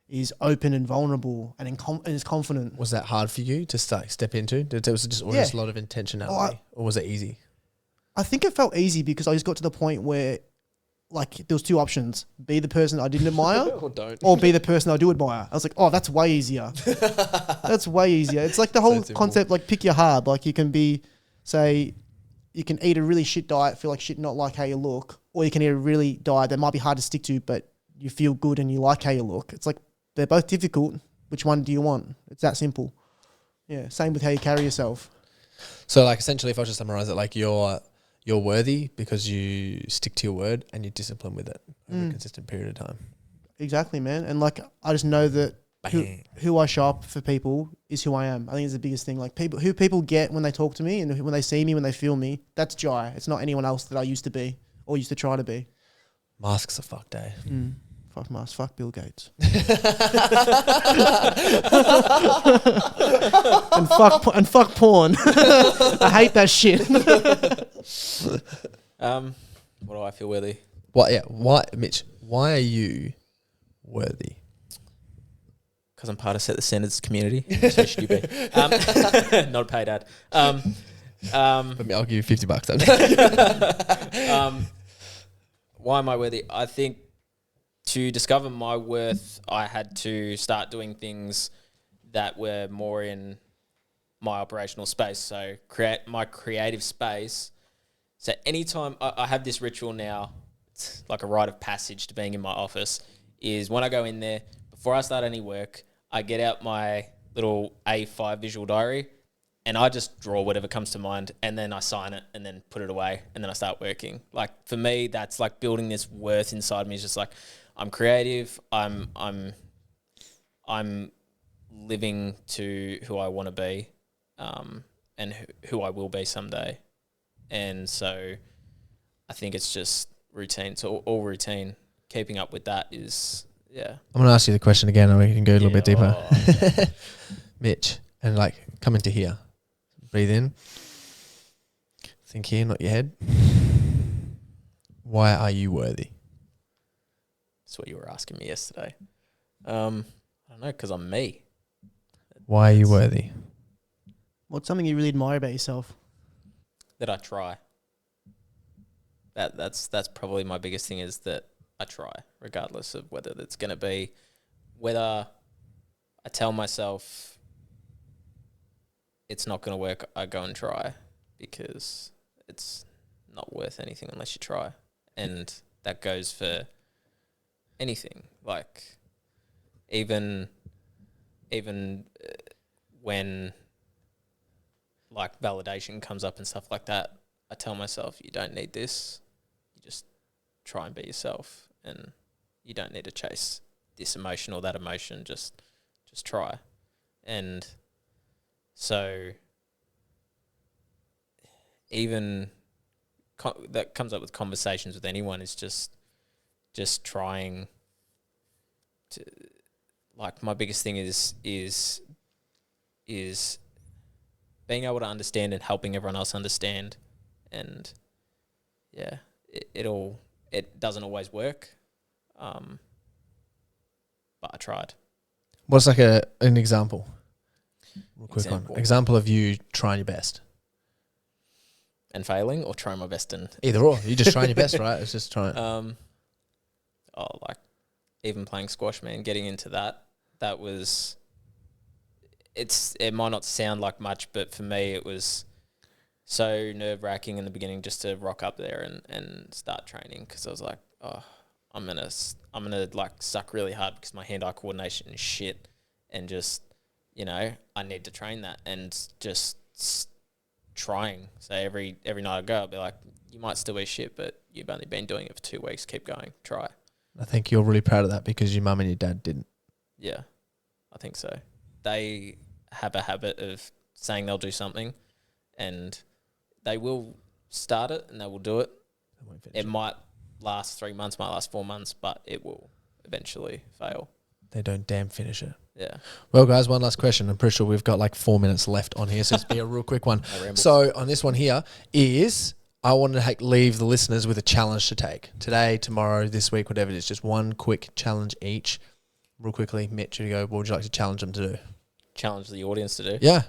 is open and vulnerable and is confident. Was that hard for you to step into? Was it just always a lot of intentionality, or was it easy? I think it felt easy because I just got to the point where, like, there was two options: be the person I didn't admire, or be the person I do admire. I was like, oh, that's way easier. That's way easier. It's like the whole concept, like, pick your hard. Like, you can you can eat a really shit diet, feel like shit, not like how you look, or you can eat a really diet that might be hard to stick to, but you feel good and you like how you look. It's like, they're both difficult. Which one do you want? It's that simple. Yeah. Same with how you carry yourself. So, like, essentially, if I was to summarize it, like, you're worthy because you stick to your word and you're disciplined with it over a consistent period of time. Exactly, man. And like, I just know that who I show up for people is who I am. I think it's the biggest thing. Like, who people get when they talk to me and when they see me, when they feel me, that's Jai. It's not anyone else that I used to be or used to try to be. Masks are fucked, eh? Fuck masks. Fuck Bill Gates. and fuck porn. I hate that shit. What do I feel worthy? Why, Mitch? Why are you worthy? Because I'm part of Set the Standards community. So should you be? Not a paid ad. I'll give you $50. Why am I worthy? I think to discover my worth, I had to start doing things that were more in my operational space. So create my creative space. So anytime I have this ritual now, it's like a rite of passage to being in my office, is when I go in there, before I start any work, I get out my little A5 visual diary and I just draw whatever comes to mind, and then I sign it and then put it away, and then I start working. Like, for me, that's like building this worth inside me. It's just like, I'm creative. I'm living to who I want to be, and who I will be someday. And so I think it's just routine. So all routine, keeping up with that is, yeah. I'm going to ask you the question again, and we can go a little bit deeper. Okay. Mitch, and like come into here. Breathe in. Think here, not your head. Why are you worthy? That's what you were asking me yesterday. I don't know, because I'm me. Why are you worthy? What's something you really admire about yourself? That I try. That's probably my biggest thing, is that I try, regardless of whether it's going to be, whether I tell myself it's not going to work, I go and try, because it's not worth anything unless you try. And that goes for anything. Like, even when like validation comes up and stuff like that, I tell myself, you don't need this. You just try and be yourself, and you don't need to chase this emotion or that emotion. Just try. And so even that comes up with conversations with anyone, is just trying to, like, my biggest thing is being able to understand and helping everyone else understand. And yeah, it doesn't always work, but I tried. What's like an example? Real quick one. Example of you trying your best. And failing, or trying my best and... Either or. You're just trying your best, right? It's just trying. Like even playing squash, man, getting into that was... It might not sound like much, but for me it was so nerve-wracking in the beginning just to rock up there and start training, because I was like, oh, I'm gonna like suck really hard because my hand-eye coordination is shit, and just, you know, I need to train that, and just trying. So every night I go, I'll be like, you might still be shit, but you've only been doing it for 2 weeks. Keep going. Try. I think you're really proud of that because your mum and your dad didn't. Yeah, I think so. They have a habit of saying they'll do something, and they will start it and they will do it. It might last 3 months, might last 4 months, but it will eventually fail. They don't damn finish it. Yeah. Well, guys, one last question. I'm pretty sure we've got like 4 minutes left on here, so it's be a real quick one. So on this one here is, I want to leave the listeners with a challenge to take. Today, tomorrow, this week, whatever it is, just one quick challenge each. Real quickly, Mitch, you go, what would you like to challenge them to do? Challenge the audience to do? Yeah.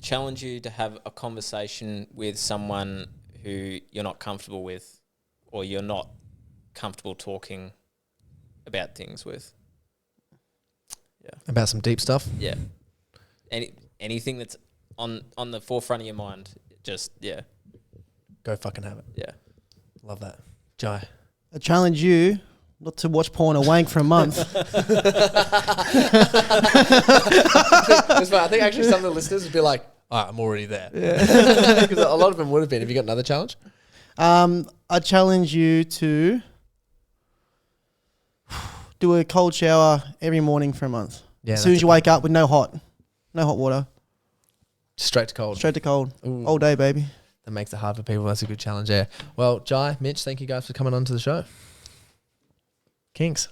Challenge you to have a conversation with someone who you're not comfortable with, or you're not comfortable talking about things with. Yeah. About some deep stuff? Yeah. Anything that's on the forefront of your mind, just, yeah. Go fucking have it. Yeah. Love that. Jai. I challenge you not to watch porn or wank for a month. That's fine. I think actually some of the listeners would be like, all right, I'm already there. Yeah. Because a lot of them would have been. Have you got another challenge? I challenge you to do a cold shower every morning for a month. Yeah, as soon as you wake up with no hot water. Straight to cold. Straight to cold. Ooh. All day, baby. That makes it hard for people. That's a good challenge there. Well, Jai, Mitch, thank you guys for coming on to the show. Kings.